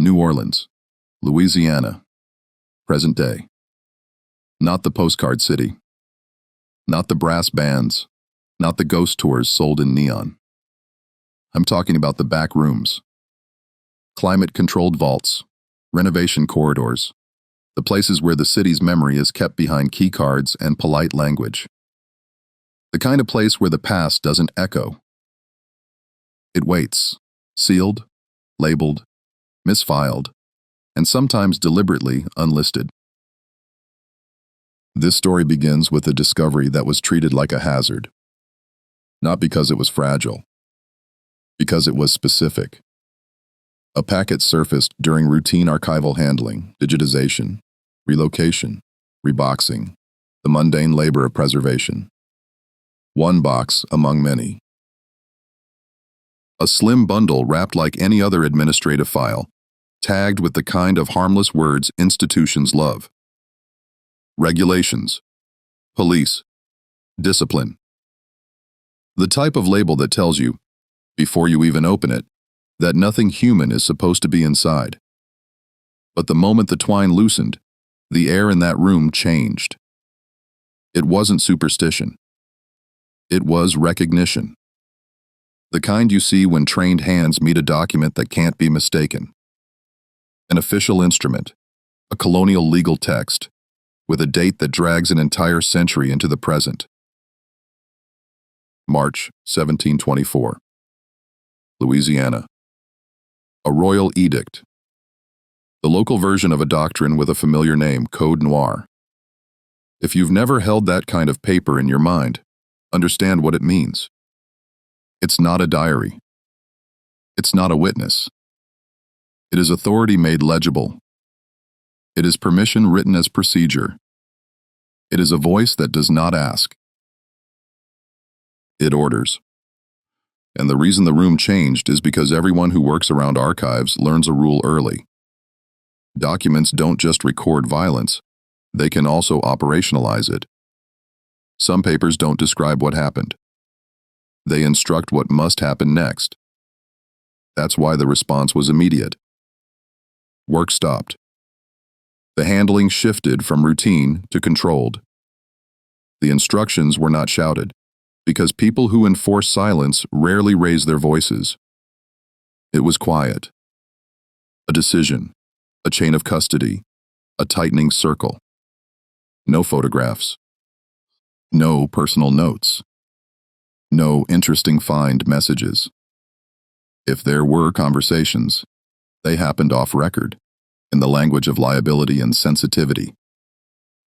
New Orleans, Louisiana, present day. Not the postcard city. Not the brass bands. Not the ghost tours sold in neon. I'm talking about the back rooms. Climate-controlled vaults, renovation corridors, the places where the city's memory is kept behind key cards and polite language. The kind of place where the past doesn't echo. It waits, sealed, labeled, misfiled, and sometimes deliberately unlisted. This story begins with a discovery that was treated like a hazard. Not because it was fragile, because it was specific. A packet surfaced during routine archival handling, digitization, relocation, reboxing, the mundane labor of preservation. One box among many. A slim bundle wrapped like any other administrative file, tagged with the kind of harmless words institutions love. Regulations, police, discipline. The type of label that tells you, before you even open it, that nothing human is supposed to be inside. But the moment the twine loosened, the air in that room changed. It wasn't superstition. It was recognition. The kind you see when trained hands meet a document that can't be mistaken. An official instrument, a colonial legal text, with a date that drags an entire century into the present. March 1724. Louisiana. A royal edict. The local version of a doctrine with a familiar name, Code Noir. If you've never held that kind of paper in your mind, understand what it means. It's not a diary. It's not a witness. It is authority made legible. It is permission written as procedure. It is a voice that does not ask. It orders. And the reason the room changed is because everyone who works around archives learns a rule early. Documents don't just record violence, they can also operationalize it. Some papers don't describe what happened. They instruct what must happen next. That's why the response was immediate. Work stopped. The handling shifted from routine to controlled. The instructions were not shouted, because people who enforce silence rarely raise their voices. It was quiet. A decision, a chain of custody, a tightening circle. No photographs. No personal notes. No interesting find messages. If there were conversations, they happened off record, in the language of liability and sensitivity,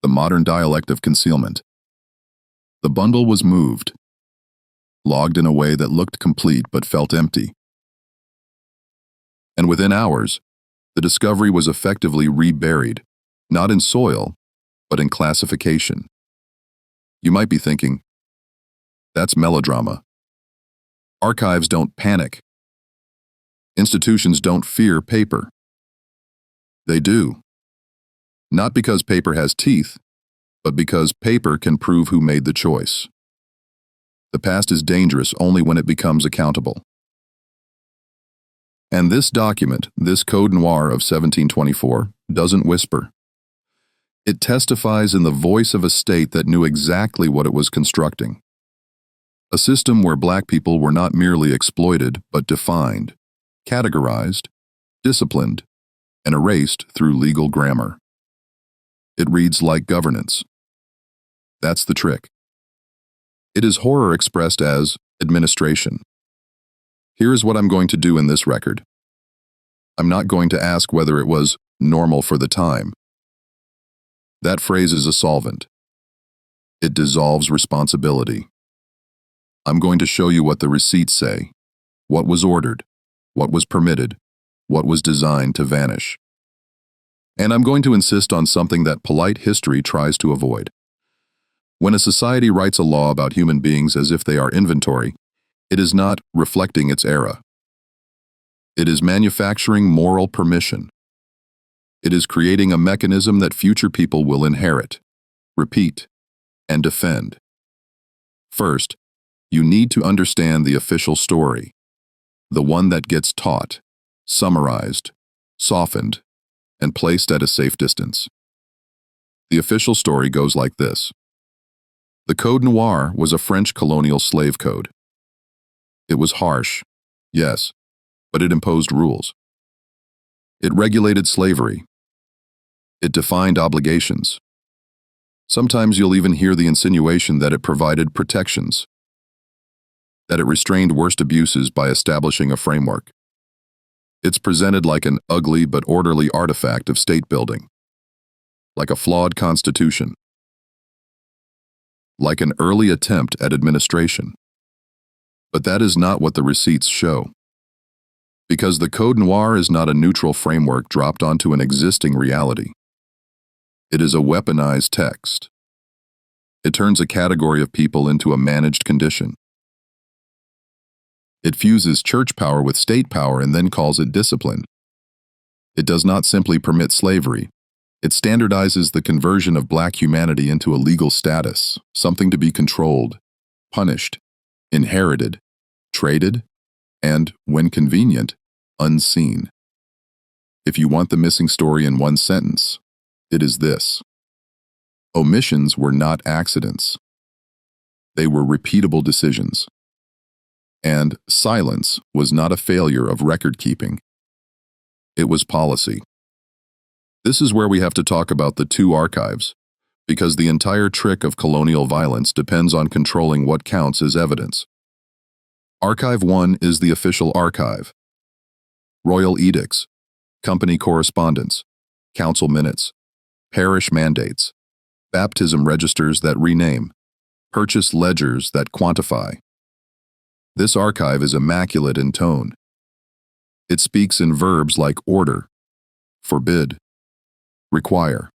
the modern dialect of concealment. The bundle was moved, logged in a way that looked complete but felt empty. And within hours, the discovery was effectively reburied, not in soil, but in classification. You might be thinking, that's melodrama. Archives don't panic. Institutions don't fear paper. They do. Not because paper has teeth, but because paper can prove who made the choice. The past is dangerous only when it becomes accountable. And this document, this Code Noir of 1724, doesn't whisper. It testifies in the voice of a state that knew exactly what it was constructing. A system where black people were not merely exploited, but defined, categorized, disciplined, and erased through legal grammar. It reads like governance. That's the trick. It is horror expressed as administration. Here is what I'm going to do in this record. I'm not going to ask whether it was normal for the time. That phrase is a solvent. It dissolves responsibility. I'm going to show you what the receipts say, what was ordered, what was permitted, what was designed to vanish. And I'm going to insist on something that polite history tries to avoid. When a society writes a law about human beings as if they are inventory, it is not reflecting its era. It is manufacturing moral permission. It is creating a mechanism that future people will inherit, repeat, and defend. First, you need to understand the official story, the one that gets taught, summarized, softened, and placed at a safe distance. The official story goes like this. The Code Noir was a French colonial slave code. It was harsh, yes, but it imposed rules. It regulated slavery. It defined obligations. Sometimes you'll even hear the insinuation that it provided protections, that it restrained worst abuses by establishing a framework. It's presented like an ugly but orderly artifact of state building, like a flawed constitution, like an early attempt at administration. But that is not what the receipts show. Because the Code Noir is not a neutral framework dropped onto an existing reality. It is a weaponized text. It turns a category of people into a managed condition. It fuses church power with state power and then calls it discipline. It does not simply permit slavery. It standardizes the conversion of black humanity into a legal status, something to be controlled, punished, inherited, traded, and, when convenient, unseen. If you want the missing story in one sentence, it is this. Omissions were not accidents. They were repeatable decisions. And silence was not a failure of record-keeping. It was policy. This is where we have to talk about the two archives, because the entire trick of colonial violence depends on controlling what counts as evidence. Archive 1 is the official archive. Royal edicts, company correspondence, council minutes, parish mandates, baptism registers that rename, purchase ledgers that quantify. This archive is immaculate in tone. It speaks in verbs like order, forbid, require,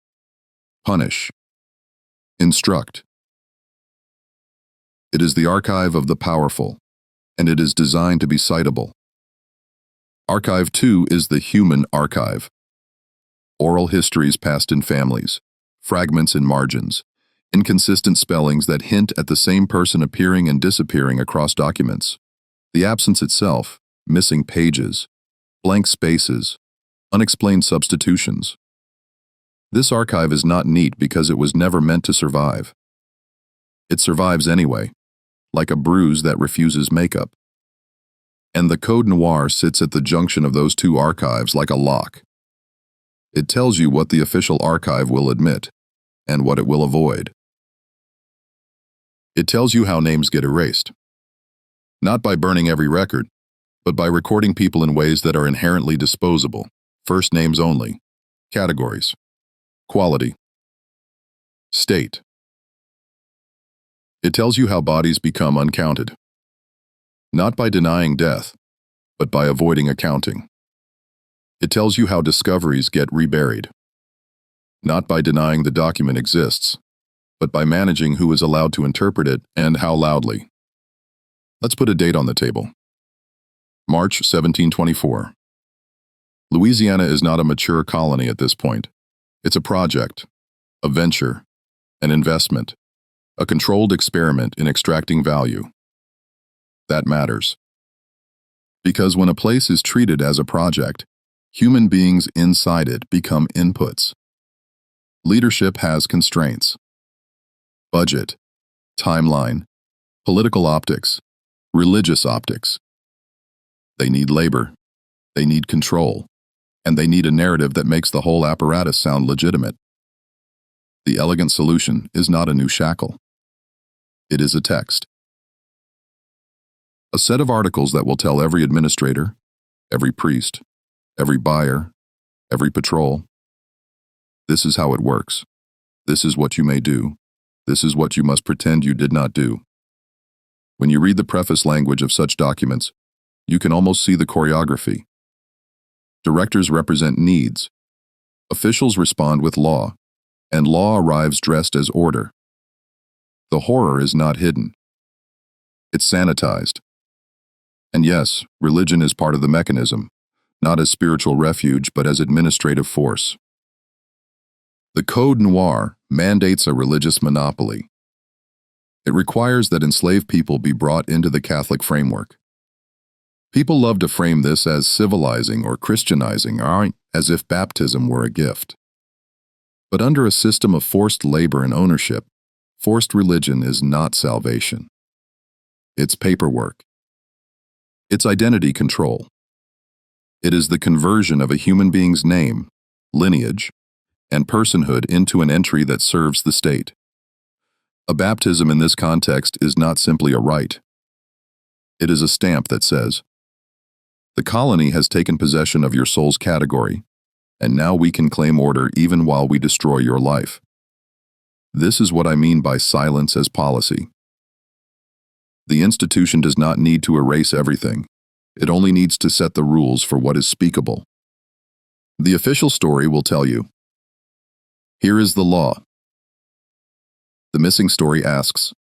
punish, instruct. It is the archive of the powerful, and it is designed to be citable. Archive 2 is the human archive. Oral histories passed in families, fragments in margins, inconsistent spellings that hint at the same person appearing and disappearing across documents. The absence itself, missing pages, blank spaces, unexplained substitutions. This archive is not neat because it was never meant to survive. It survives anyway, like a bruise that refuses makeup. And the Code Noir sits at the junction of those two archives like a lock. It tells you what the official archive will admit, and what it will avoid. It tells you how names get erased. Not by burning every record, but by recording people in ways that are inherently disposable. First names only. Categories. Quality. State. It tells you how bodies become uncounted. Not by denying death, but by avoiding accounting. It tells you how discoveries get reburied. Not by denying the document exists, but by managing who is allowed to interpret it and how loudly. Let's put a date on the table. March 1724. Louisiana is not a mature colony at this point. It's a project, a venture, an investment, a controlled experiment in extracting value. That matters. Because when a place is treated as a project, human beings inside it become inputs. Leadership has constraints. Budget, timeline, political optics, religious optics. They need labor, they need control, and they need a narrative that makes the whole apparatus sound legitimate. The elegant solution is not a new shackle. It is a text. A set of articles that will tell every administrator, every priest, every buyer, every patrol. This is how it works. This is what you may do. This is what you must pretend you did not do. When you read the preface language of such documents, you can almost see the choreography. Directors represent needs. Officials respond with law, and law arrives dressed as order. The horror is not hidden. It's sanitized. And yes, religion is part of the mechanism, not as spiritual refuge, but as administrative force. The Code Noir mandates a religious monopoly. It requires that enslaved people be brought into the Catholic framework. People love to frame this as civilizing or Christianizing, as if baptism were a gift. But under a system of forced labor and ownership, forced religion is not salvation. It's paperwork. It's identity control. It is the conversion of a human being's name, lineage, and personhood into an entry that serves the state. A baptism in this context is not simply a rite. It is a stamp that says, "The colony has taken possession of your soul's category, and now we can claim order even while we destroy your life." This is what I mean by silence as policy. The institution does not need to erase everything. It only needs to set the rules for what is speakable. The official story will tell you, "Here is the law." The missing story asks,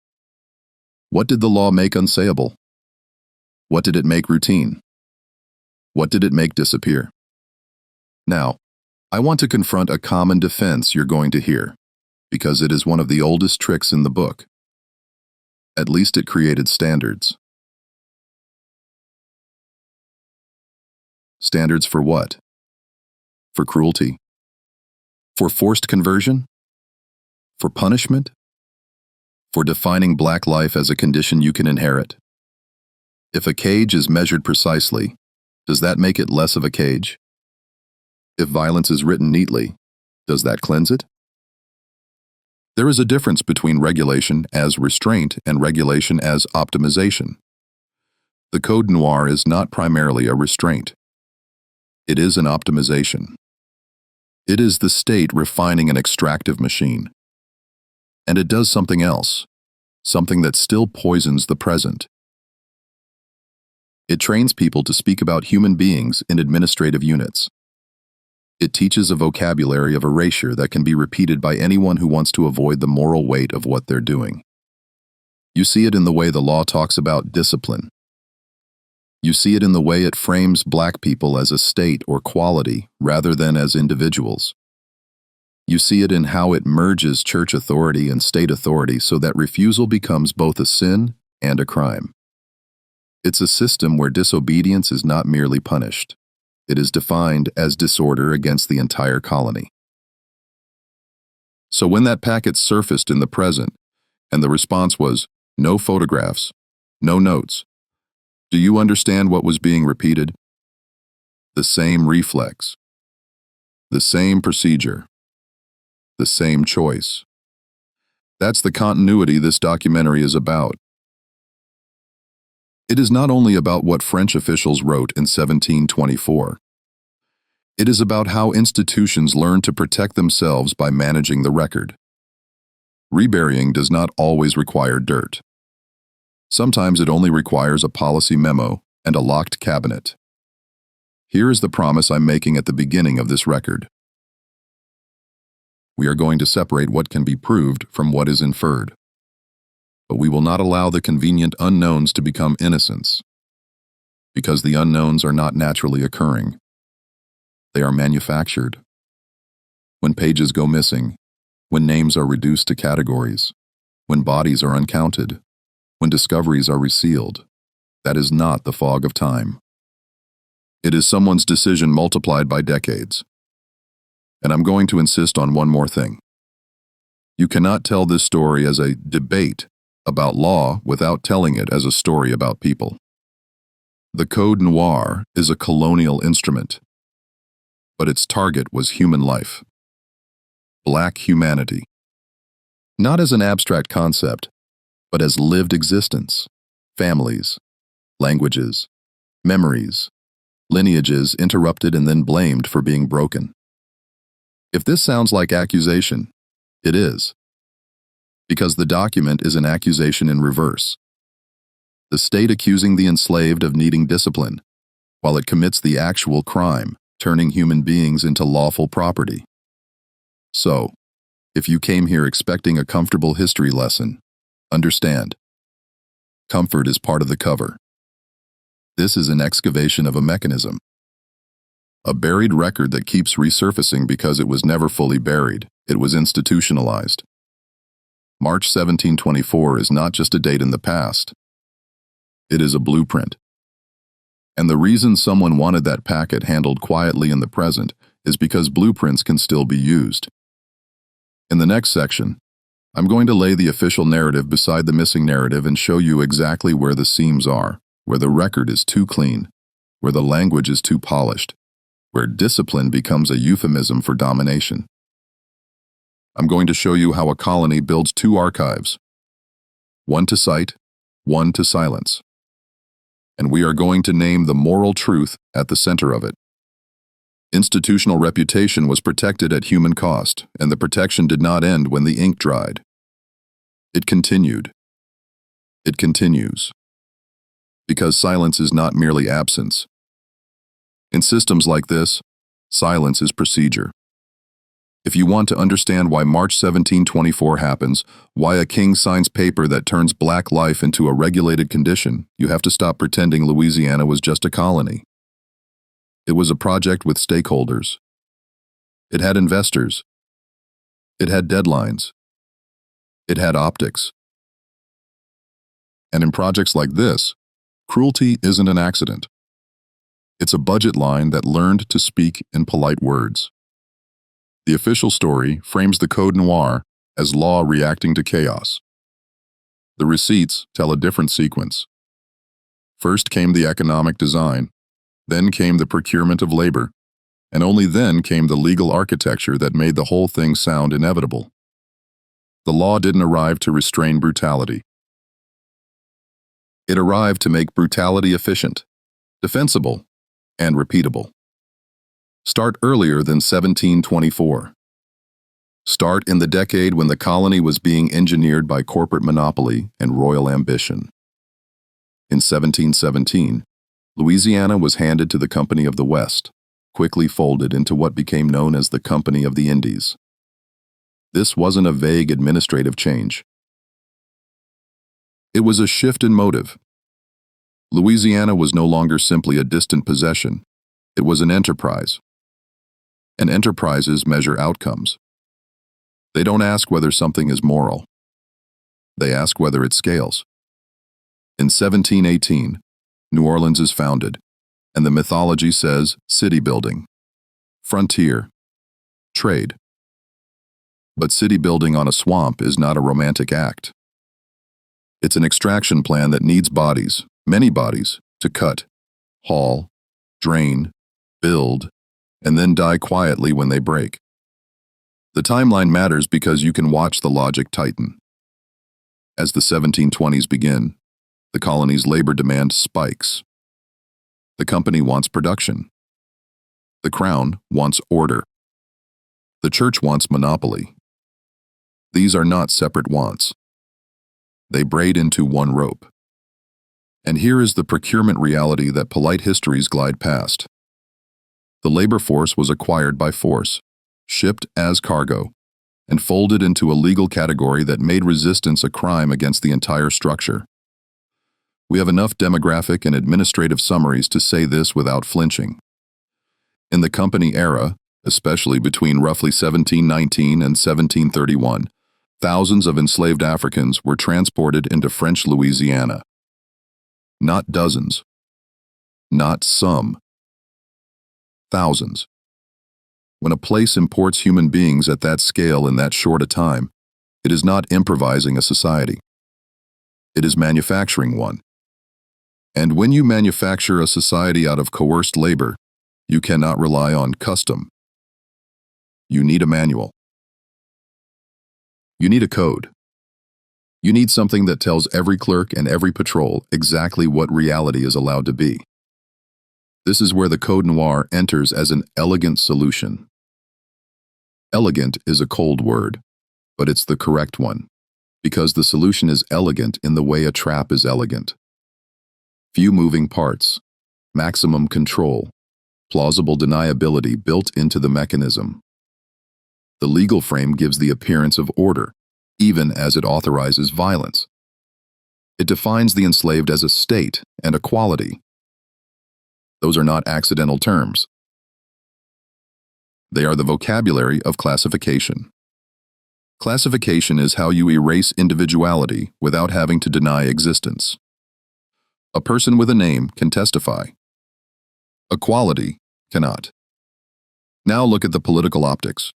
"What did the law make unsayable? What did it make routine? What did it make disappear?" Now, I want to confront a common defense you're going to hear, because it is one of the oldest tricks in the book. At least it created standards. Standards for what? For cruelty? For forced conversion? For punishment? For defining black life as a condition you can inherit? If a cage is measured precisely, does that make it less of a cage? If violence is written neatly, does that cleanse it? There is a difference between regulation as restraint and regulation as optimization. The Code Noir is not primarily a restraint. It is an optimization. It is the state refining an extractive machine. And it does something else, something that still poisons the present. It trains people to speak about human beings in administrative units. It teaches a vocabulary of erasure that can be repeated by anyone who wants to avoid the moral weight of what they're doing. You see it in the way the law talks about discipline. You see it in the way it frames black people as a state or quality rather than as individuals. You see it in how it merges church authority and state authority so that refusal becomes both a sin and a crime. It's a system where disobedience is not merely punished. It is defined as disorder against the entire colony. So when that packet surfaced in the present, and the response was, "No photographs, no notes," do you understand what was being repeated? The same reflex, the same procedure, the same choice. That's the continuity this documentary is about. It is not only about what French officials wrote in 1724. It is about how institutions learn to protect themselves by managing the record. Reburying does not always require dirt. Sometimes it only requires a policy memo and a locked cabinet. Here is the promise I'm making at the beginning of this record. We are going to separate what can be proved from what is inferred. But we will not allow the convenient unknowns to become innocents, because the unknowns are not naturally occurring. They are manufactured. When pages go missing, when names are reduced to categories, when bodies are uncounted, when discoveries are resealed, that is not the fog of time. It is someone's decision multiplied by decades. And I'm going to insist on one more thing. You cannot tell this story as a debate about law without telling it as a story about people. The Code Noir is a colonial instrument, but its target was human life. Black humanity. Not as an abstract concept, but as lived existence, families, languages, memories, lineages interrupted and then blamed for being broken. If this sounds like accusation, it is. Because the document is an accusation in reverse. The state accusing the enslaved of needing discipline, while it commits the actual crime, turning human beings into lawful property. So, if you came here expecting a comfortable history lesson, understand. Comfort is part of the cover. This is an excavation of a mechanism. A buried record that keeps resurfacing because it was never fully buried. It was institutionalized. March 1724 is not just a date in the past. It is a blueprint. And the reason someone wanted that packet handled quietly in the present is because blueprints can still be used. In the next section, I'm going to lay the official narrative beside the missing narrative and show you exactly where the seams are, where the record is too clean, where the language is too polished, where discipline becomes a euphemism for domination. I'm going to show you how a colony builds two archives, one to cite, one to silence. And we are going to name the moral truth at the center of it. Institutional reputation was protected at human cost, and the protection did not end when the ink dried. It continued. It continues. Because silence is not merely absence. In systems like this, silence is procedure. If you want to understand why March 1724 happens, why a king signs paper that turns black life into a regulated condition, you have to stop pretending Louisiana was just a colony. It was a project with stakeholders. It had investors. It had deadlines. It had optics. And in projects like this, cruelty isn't an accident. It's a budget line that learned to speak in polite words. The official story frames the Code Noir as law reacting to chaos. The receipts tell a different sequence. First came the economic design, then came the procurement of labor, and only then came the legal architecture that made the whole thing sound inevitable. The law didn't arrive to restrain brutality. It arrived to make brutality efficient, defensible, and repeatable. Start earlier than 1724. Start in the decade when the colony was being engineered by corporate monopoly and royal ambition. In 1717, Louisiana was handed to the Company of the West, quickly folded into what became known as the Company of the Indies. This wasn't a vague administrative change. It was a shift in motive. Louisiana was no longer simply a distant possession. It was an enterprise. And enterprises measure outcomes. They don't ask whether something is moral. They ask whether it scales. In 1718, New Orleans is founded, and the mythology says city building, frontier, trade. But city building on a swamp is not a romantic act. It's an extraction plan that needs bodies, many bodies, to cut, haul, drain, build, and then die quietly when they break. The timeline matters because you can watch the logic tighten. As the 1720s begin, the colony's labor demand spikes. The company wants production. The crown wants order. The church wants monopoly. These are not separate wants. They braid into one rope. And here is the procurement reality that polite histories glide past. The labor force was acquired by force, shipped as cargo, and folded into a legal category that made resistance a crime against the entire structure. We have enough demographic and administrative summaries to say this without flinching. In the company era, especially between roughly 1719 and 1731, thousands of enslaved Africans were transported into French Louisiana. Not dozens. Not some. Thousands. When a place imports human beings at that scale in that short a time, it is not improvising a society. It is manufacturing one. And when you manufacture a society out of coerced labor, you cannot rely on custom. You need a manual. You need a code. You need something that tells every clerk and every patrol exactly what reality is allowed to be. This is where the Code Noir enters as an elegant solution. Elegant is a cold word, but it's the correct one, because the solution is elegant in the way a trap is elegant. Few moving parts, maximum control, plausible deniability built into the mechanism. The legal frame gives the appearance of order, even as it authorizes violence. It defines the enslaved as a state and a quality. Those are not accidental terms. They are the vocabulary of classification. Classification is how you erase individuality without having to deny existence. A person with a name can testify. A quality cannot. Now look at the political optics.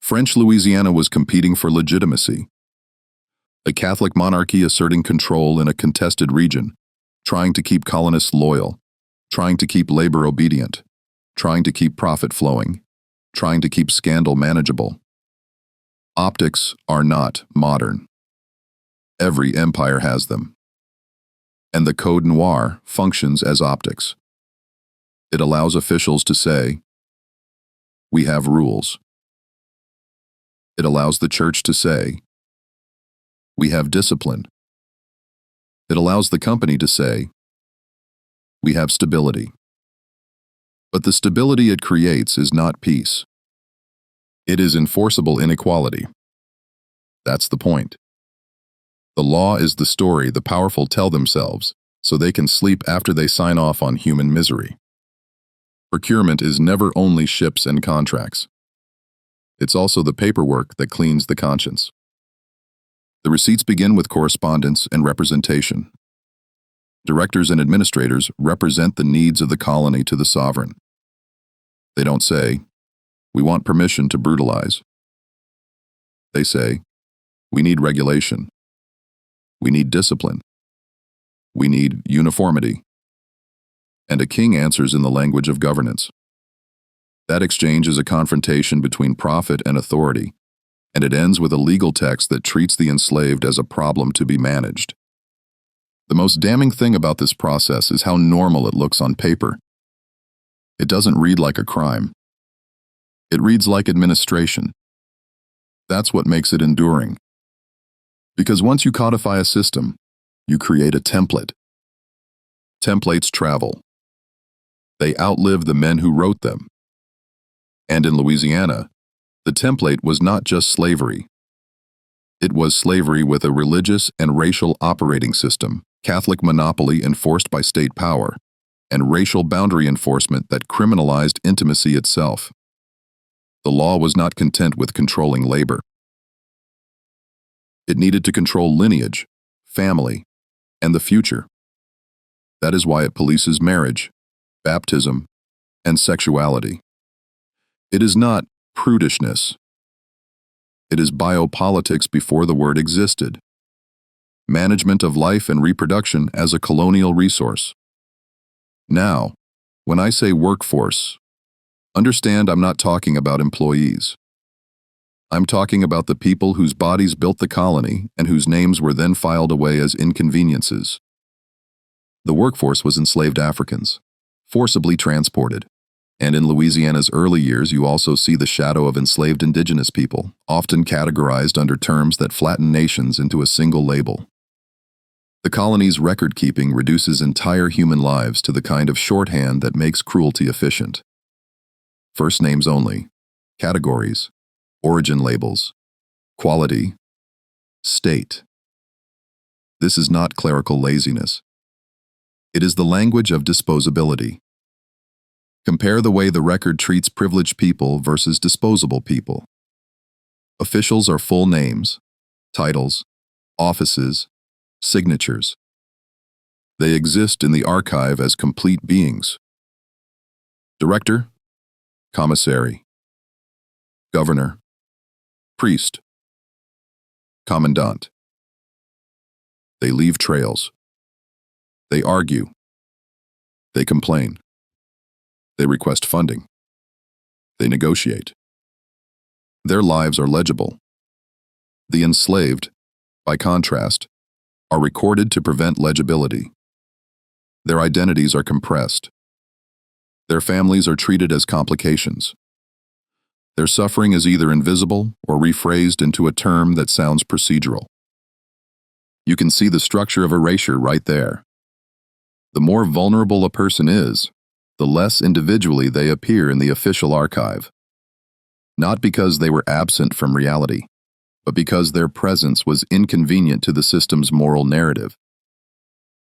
French Louisiana was competing for legitimacy. A Catholic monarchy asserting control in a contested region, trying to keep colonists loyal, trying to keep labor obedient, trying to keep profit flowing, trying to keep scandal manageable. Optics are not modern. Every empire has them. And the Code Noir functions as optics. It allows officials to say, "We have rules." It allows the church to say, "We have discipline." It allows the company to say, "We have stability." But the stability it creates is not peace. It is enforceable inequality. That's the point. The law is the story the powerful tell themselves so they can sleep after they sign off on human misery. Procurement is never only ships and contracts. It's also the paperwork that cleans the conscience. The receipts begin with correspondence and representation. Directors and administrators represent the needs of the colony to the sovereign. They don't say, "We want permission to brutalize." They say, "We need regulation. We need discipline. We need uniformity." And a king answers in the language of governance. That exchange is a confrontation between profit and authority, and it ends with a legal text that treats the enslaved as a problem to be managed. The most damning thing about this process is how normal it looks on paper. It doesn't read like a crime. It reads like administration. That's what makes it enduring. Because once you codify a system, you create a template. Templates travel. They outlive the men who wrote them. And in Louisiana, the template was not just slavery. It was slavery with a religious and racial operating system, Catholic monopoly enforced by state power, and racial boundary enforcement that criminalized intimacy itself. The law was not content with controlling labor. It needed to control lineage, family, and the future. That is why it polices marriage, baptism, and sexuality. It is not prudishness. It is biopolitics before the word existed. Management of life and reproduction as a colonial resource. Now, when I say workforce, understand I'm not talking about employees. I'm talking about the people whose bodies built the colony and whose names were then filed away as inconveniences. The workforce was enslaved Africans, forcibly transported. And in Louisiana's early years, you also see the shadow of enslaved indigenous people, often categorized under terms that flatten nations into a single label. The colony's record-keeping reduces entire human lives to the kind of shorthand that makes cruelty efficient. First names only, categories, origin labels, quality, state. This is not clerical laziness. It is the language of disposability. Compare the way the record treats privileged people versus disposable people. Officials are full names, titles, offices, signatures. They exist in the archive as complete beings. Director, commissary, governor, priest, commandant. They leave trails. They argue. They complain. They request funding. They negotiate. Their lives are legible. The enslaved, by contrast, are recorded to prevent legibility. Their identities are compressed. Their families are treated as complications. Their suffering is either invisible or rephrased into a term that sounds procedural. You can see the structure of erasure right there. The more vulnerable a person is, the less individually they appear in the official archive. Not because they were absent from reality, but because their presence was inconvenient to the system's moral narrative.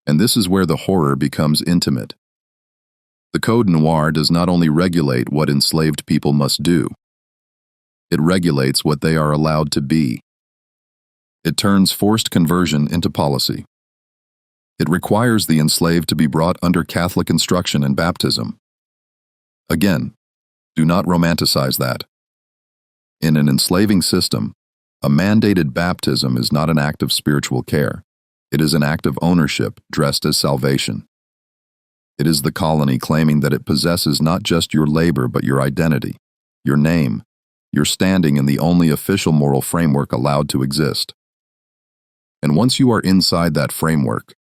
And this is where the horror becomes intimate. The Code Noir does not only regulate what enslaved people must do, it regulates what they are allowed to be. It turns forced conversion into policy. It requires the enslaved to be brought under Catholic instruction and baptism. Again, Do not romanticize that. In an enslaving system, a mandated baptism is not an act of spiritual care. It is an act of ownership dressed as salvation. It is the colony claiming that it possesses not just your labor but your identity, your name, your standing in the only official moral framework allowed to exist. And once you are inside that framework,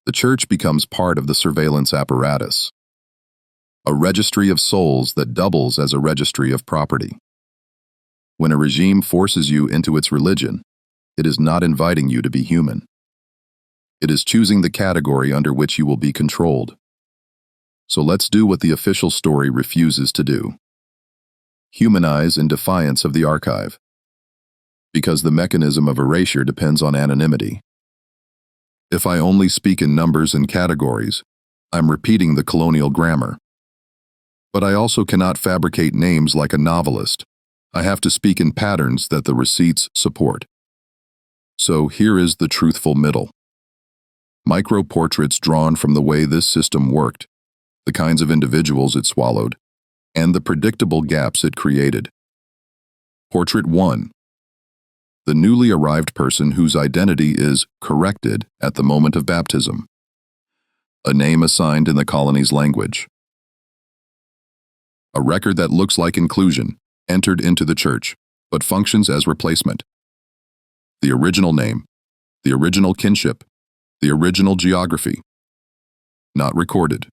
the church becomes part of the surveillance apparatus, a registry of souls that doubles as a registry of property. When a regime forces you into its religion, it is not inviting you to be human. It is choosing the category under which you will be controlled. So let's do what the official story refuses to do. Humanize in defiance of the archive. Because the mechanism of erasure depends on anonymity. If I only speak in numbers and categories, I'm repeating the colonial grammar. But I also cannot fabricate names like a novelist. I have to speak in patterns that the receipts support. So here is the truthful middle. Micro-portraits drawn from the way this system worked, the kinds of individuals it swallowed, and the predictable gaps it created. Portrait 1. The newly arrived person whose identity is corrected at the moment of baptism. A name assigned in the colony's language. A record that looks like inclusion, entered into the church, but functions as replacement. The original name, the original kinship, the original geography. Not recorded,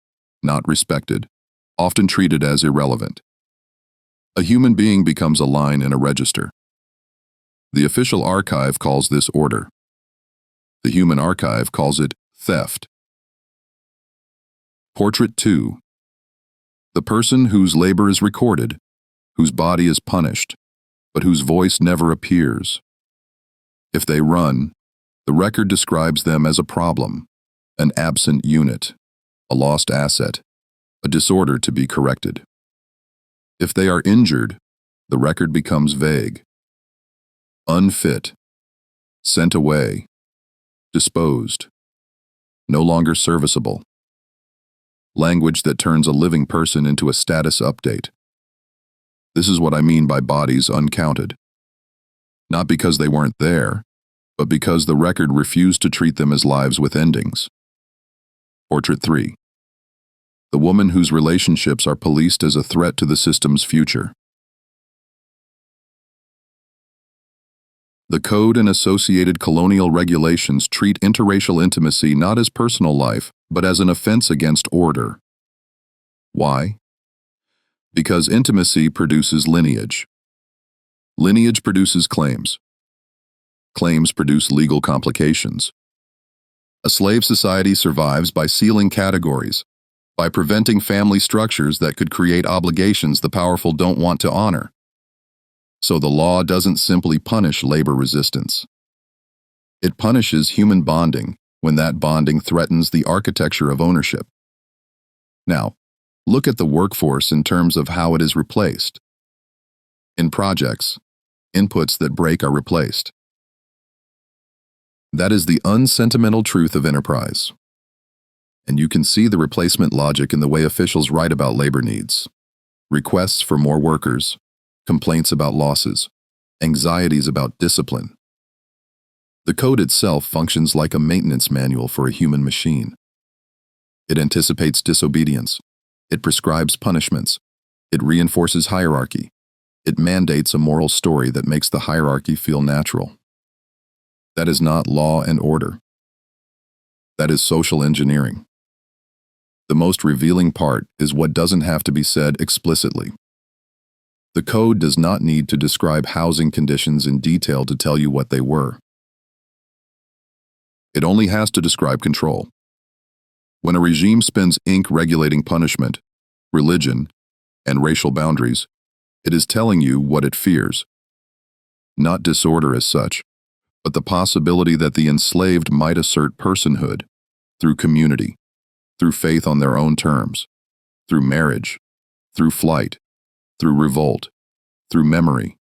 not respected, often treated as irrelevant. A human being becomes a line in a register. The official archive calls this order. The human archive calls it theft. Portrait 2. The person whose labor is recorded, whose body is punished, but whose voice never appears. If they run, the record describes them as a problem, an absent unit, a lost asset, a disorder to be corrected. If they are injured, the record becomes vague. Unfit, sent away, disposed, no longer serviceable. Language that turns a living person into a status update. This is what I mean by bodies uncounted. Not because they weren't there, but because the record refused to treat them as lives with endings. Portrait 3. The woman whose relationships are policed as a threat to the system's future. The code and associated colonial regulations treat interracial intimacy not as personal life, but as an offense against order. Why? Because intimacy produces lineage. Lineage produces claims. Claims produce legal complications. A slave society survives by sealing categories, by preventing family structures that could create obligations the powerful don't want to honor. So the law doesn't simply punish labor resistance. It punishes human bonding when that bonding threatens the architecture of ownership. Now, look at the workforce in terms of how it is replaced. In projects, inputs that break are replaced. That is the unsentimental truth of enterprise. And you can see the replacement logic in the way officials write about labor needs. Requests for more workers, complaints about losses, anxieties about discipline. The code itself functions like a maintenance manual for a human machine. It anticipates disobedience. It prescribes punishments. It reinforces hierarchy. It mandates a moral story that makes the hierarchy feel natural. That is not law and order. That is social engineering. The most revealing part is what doesn't have to be said explicitly. The code does not need to describe housing conditions in detail to tell you what they were. It only has to describe control. When a regime spends ink regulating punishment, religion, and racial boundaries, it is telling you what it fears. Not disorder as such, but the possibility that the enslaved might assert personhood through community, through faith on their own terms, through marriage, through flight, through revolt, through memory.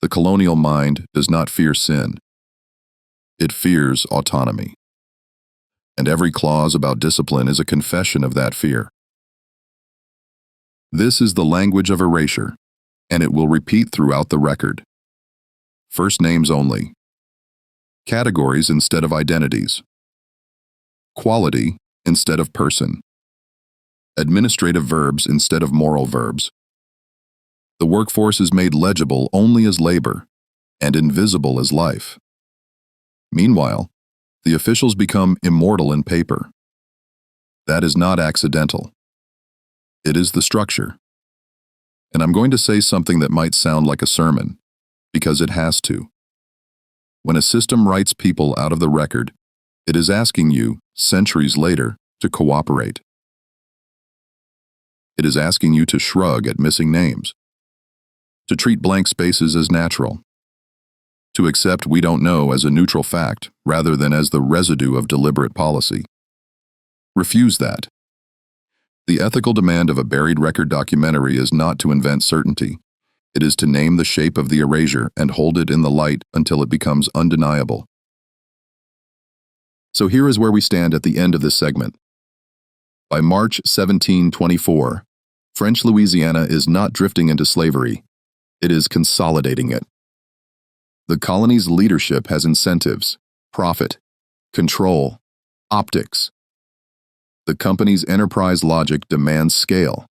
The colonial mind does not fear sin. It fears autonomy. And every clause about discipline is a confession of that fear. This is the language of erasure, and it will repeat throughout the record. First names only. Categories instead of identities. Quality instead of person. Administrative verbs instead of moral verbs. The workforce is made legible only as labor and invisible as life. Meanwhile, the officials become immortal in paper. That is not accidental. It is the structure. And I'm going to say something that might sound like a sermon, because it has to. When a system writes people out of the record, it is asking you, centuries later, to cooperate. It is asking you to shrug at missing names, to treat blank spaces as natural, to accept we don't know as a neutral fact rather than as the residue of deliberate policy. Refuse that. The ethical demand of a buried record documentary is not to invent certainty. It is to name the shape of the erasure and hold it in the light until it becomes undeniable. So here is where we stand at the end of this segment. By March 1724, French Louisiana is not drifting into slavery. It is consolidating it. The colony's leadership has incentives, profit, control, optics. The company's enterprise logic demands scale,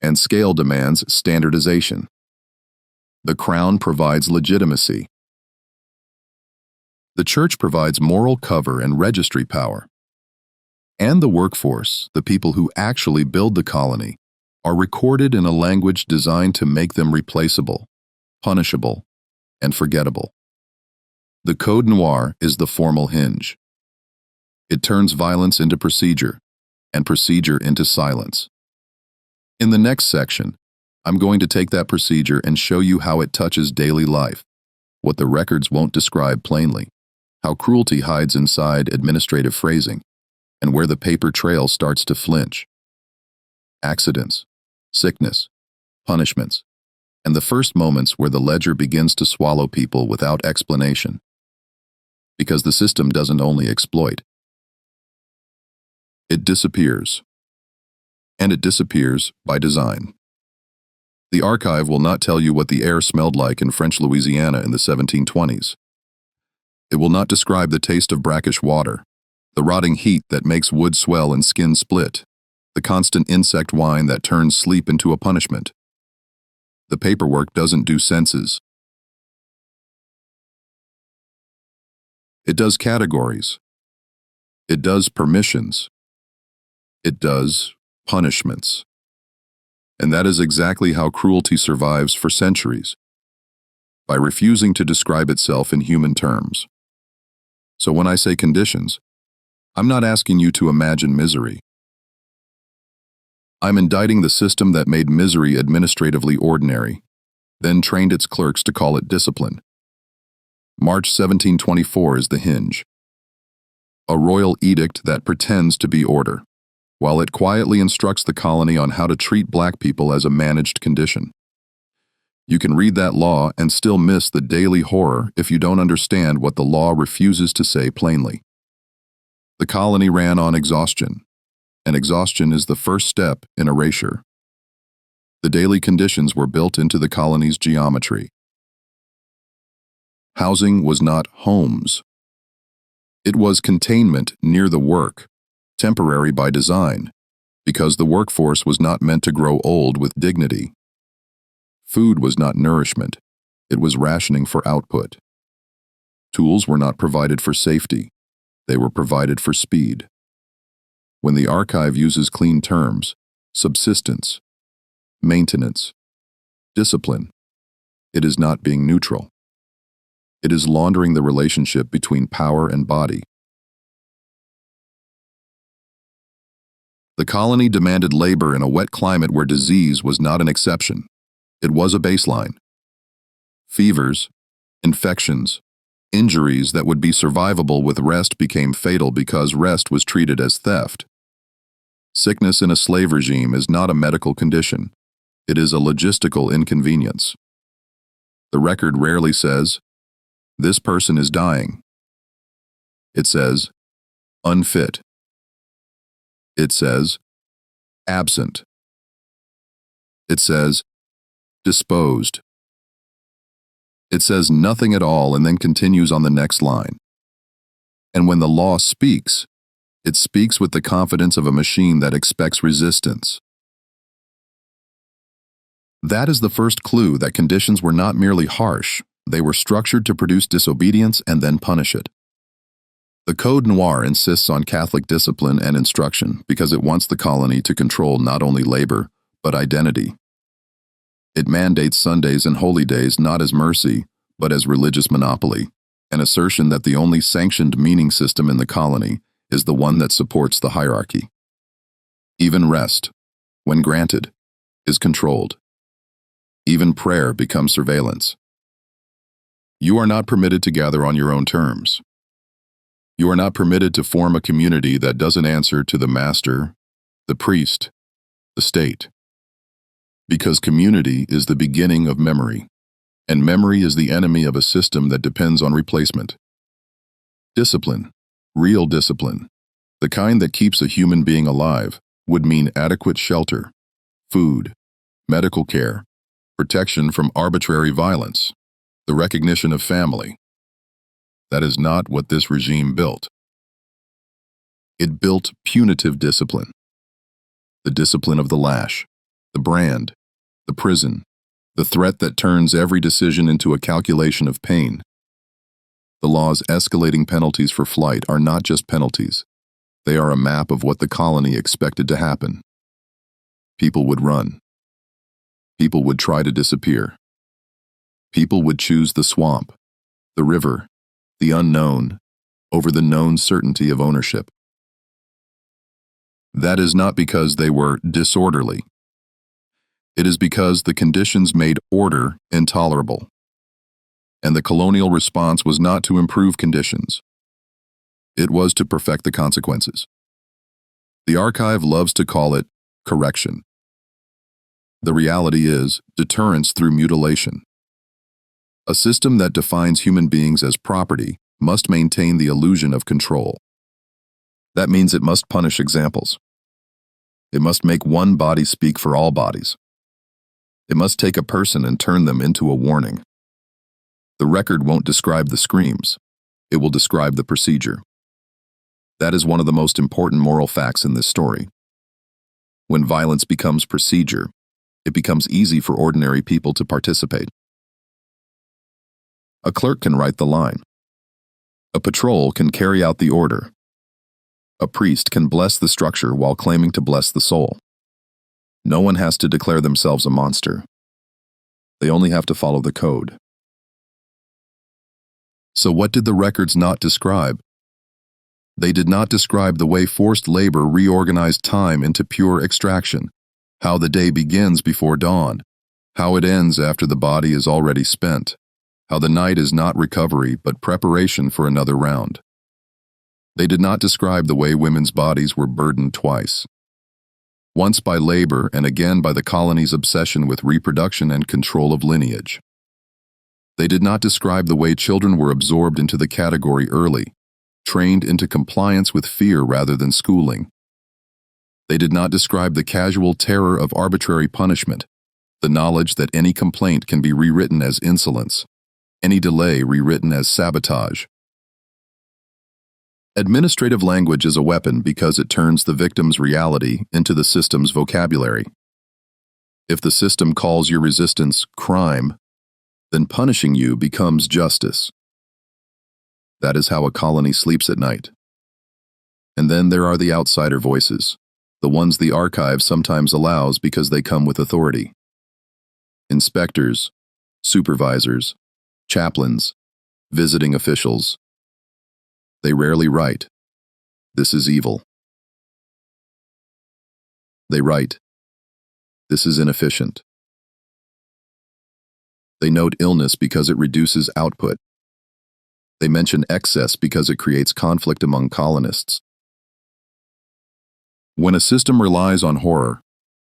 and scale demands standardization. The crown provides legitimacy. The church provides moral cover and registry power. And the workforce, the people who actually build the colony, are recorded in a language designed to make them replaceable, punishable, and forgettable. The Code Noir is the formal hinge. It turns violence into procedure, and procedure into silence. In the next section, I'm going to take that procedure and show you how it touches daily life, what the records won't describe plainly, how cruelty hides inside administrative phrasing, and where the paper trail starts to flinch. Accidents, sickness, punishments, and the first moments where the ledger begins to swallow people without explanation. Because the system doesn't only exploit. It disappears. And it disappears by design. The archive will not tell you what the air smelled like in French Louisiana in the 1720s. It will not describe the taste of brackish water, the rotting heat that makes wood swell and skin split, the constant insect whine that turns sleep into a punishment. The paperwork doesn't do senses. It does categories. It does permissions. It does punishments. And that is exactly how cruelty survives for centuries, by refusing to describe itself in human terms. So when I say conditions, I'm not asking you to imagine misery. I'm indicting the system that made misery administratively ordinary, then trained its clerks to call it discipline. March 1724 is the hinge. A royal edict that pretends to be order, while it quietly instructs the colony on how to treat black people as a managed condition. You can read that law and still miss the daily horror if you don't understand what the law refuses to say plainly. The colony ran on exhaustion, and exhaustion is the first step in erasure. The daily conditions were built into the colony's geometry. Housing was not homes. It was containment near the work, temporary by design, because the workforce was not meant to grow old with dignity. Food was not nourishment, it was rationing for output. Tools were not provided for safety, they were provided for speed. When the archive uses clean terms, subsistence, maintenance, discipline, it is not being neutral. It is laundering the relationship between power and body. The colony demanded labor in a wet climate where disease was not an exception. It was a baseline. Fevers, infections, injuries that would be survivable with rest became fatal because rest was treated as theft. Sickness in a slave regime is not a medical condition. It is a logistical inconvenience. The record rarely says, "This person is dying." It says, "unfit." It says, "absent." It says, disposed. It says nothing at all and then continues on the next line. And when the law speaks, it speaks with the confidence of a machine that expects resistance. That is the first clue that conditions were not merely harsh, they were structured to produce disobedience and then punish it. The Code Noir insists on Catholic discipline and instruction because it wants the colony to control not only labor, but identity. It mandates Sundays and holy days not as mercy, but as religious monopoly, an assertion that the only sanctioned meaning system in the colony is the one that supports the hierarchy. Even rest, when granted, is controlled. Even prayer becomes surveillance. You are not permitted to gather on your own terms. You are not permitted to form a community that doesn't answer to the master, the priest, the state. Because community is the beginning of memory, and memory is the enemy of a system that depends on replacement. Discipline, real discipline, the kind that keeps a human being alive, would mean adequate shelter, food, medical care, protection from arbitrary violence, the recognition of family. That is not what this regime built. It built punitive discipline. The discipline of the lash, the brand, the prison, the threat that turns every decision into a calculation of pain. The law's escalating penalties for flight are not just penalties. They are a map of what the colony expected to happen. People would run. People would try to disappear. People would choose the swamp, the river, the unknown, over the known certainty of ownership. That is not because they were disorderly. It is because the conditions made order intolerable. And the colonial response was not to improve conditions. It was to perfect the consequences. The archive loves to call it correction. The reality is deterrence through mutilation. A system that defines human beings as property must maintain the illusion of control. That means it must punish examples. It must make one body speak for all bodies. It must take a person and turn them into a warning. The record won't describe the screams. It will describe the procedure. That is one of the most important moral facts in this story. When violence becomes procedure, it becomes easy for ordinary people to participate. A clerk can write the line. A patrol can carry out the order. A priest can bless the structure while claiming to bless the soul. No one has to declare themselves a monster. They only have to follow the code. So what did the records not describe? They did not describe the way forced labor reorganized time into pure extraction, how the day begins before dawn, how it ends after the body is already spent, how the night is not recovery but preparation for another round. They did not describe the way women's bodies were burdened twice. Once by labor and again by the colony's obsession with reproduction and control of lineage. They did not describe the way children were absorbed into the category early, trained into compliance with fear rather than schooling. They did not describe the casual terror of arbitrary punishment, the knowledge that any complaint can be rewritten as insolence, any delay rewritten as sabotage. Administrative language is a weapon because it turns the victim's reality into the system's vocabulary. If the system calls your resistance crime, then punishing you becomes justice. That is how a colony sleeps at night. And then there are the outsider voices, the ones the archive sometimes allows because they come with authority. Inspectors, supervisors, chaplains, visiting officials. They rarely write, "This is evil." They write, "This is inefficient." They note illness because it reduces output. They mention excess because it creates conflict among colonists. When a system relies on horror,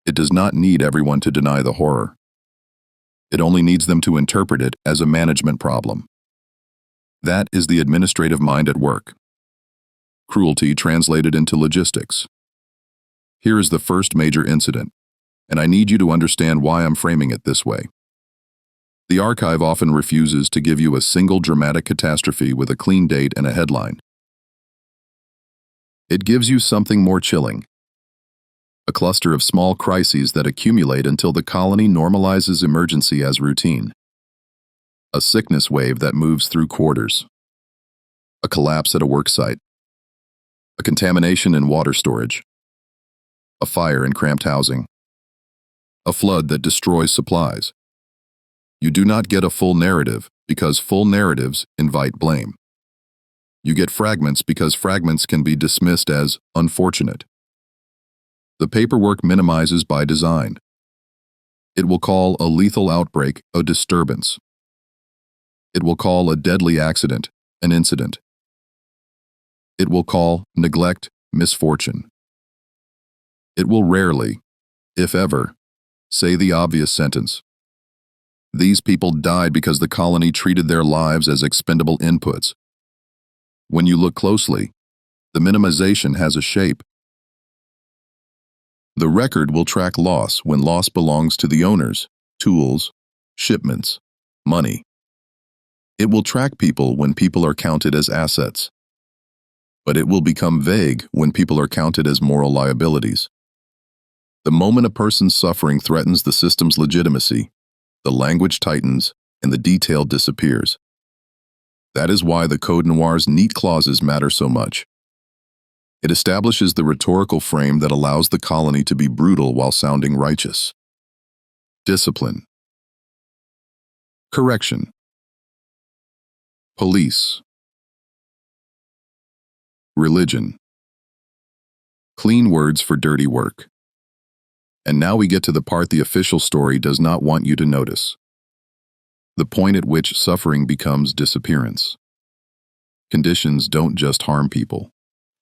it does not need everyone to deny the horror. It only needs them to interpret it as a management problem. That is the administrative mind at work. Cruelty translated into logistics. Here is the first major incident, and I need you to understand why I'm framing it this way. The archive often refuses to give you a single dramatic catastrophe with a clean date and a headline. It gives you something more chilling. A cluster of small crises that accumulate until the colony normalizes emergency as routine. A sickness wave that moves through quarters. A collapse at a work site. A contamination in water storage. A fire in cramped housing. A flood that destroys supplies. You do not get a full narrative because full narratives invite blame. You get fragments because fragments can be dismissed as unfortunate. The paperwork minimizes by design. It will call a lethal outbreak a disturbance. It will call a deadly accident an incident. It will call neglect misfortune. It will rarely, if ever, say the obvious sentence. These people died because the colony treated their lives as expendable inputs. When you look closely, the minimization has a shape. The record will track loss when loss belongs to the owners, tools, shipments, money. It will track people when people are counted as assets. But it will become vague when people are counted as moral liabilities. The moment a person's suffering threatens the system's legitimacy, the language tightens and the detail disappears. That is why the Code Noir's neat clauses matter so much. It establishes the rhetorical frame that allows the colony to be brutal while sounding righteous. Discipline. Correction. Police. Religion. Clean words for dirty work. And now we get to the part the official story does not want you to notice. The point at which suffering becomes disappearance. Conditions don't just harm people.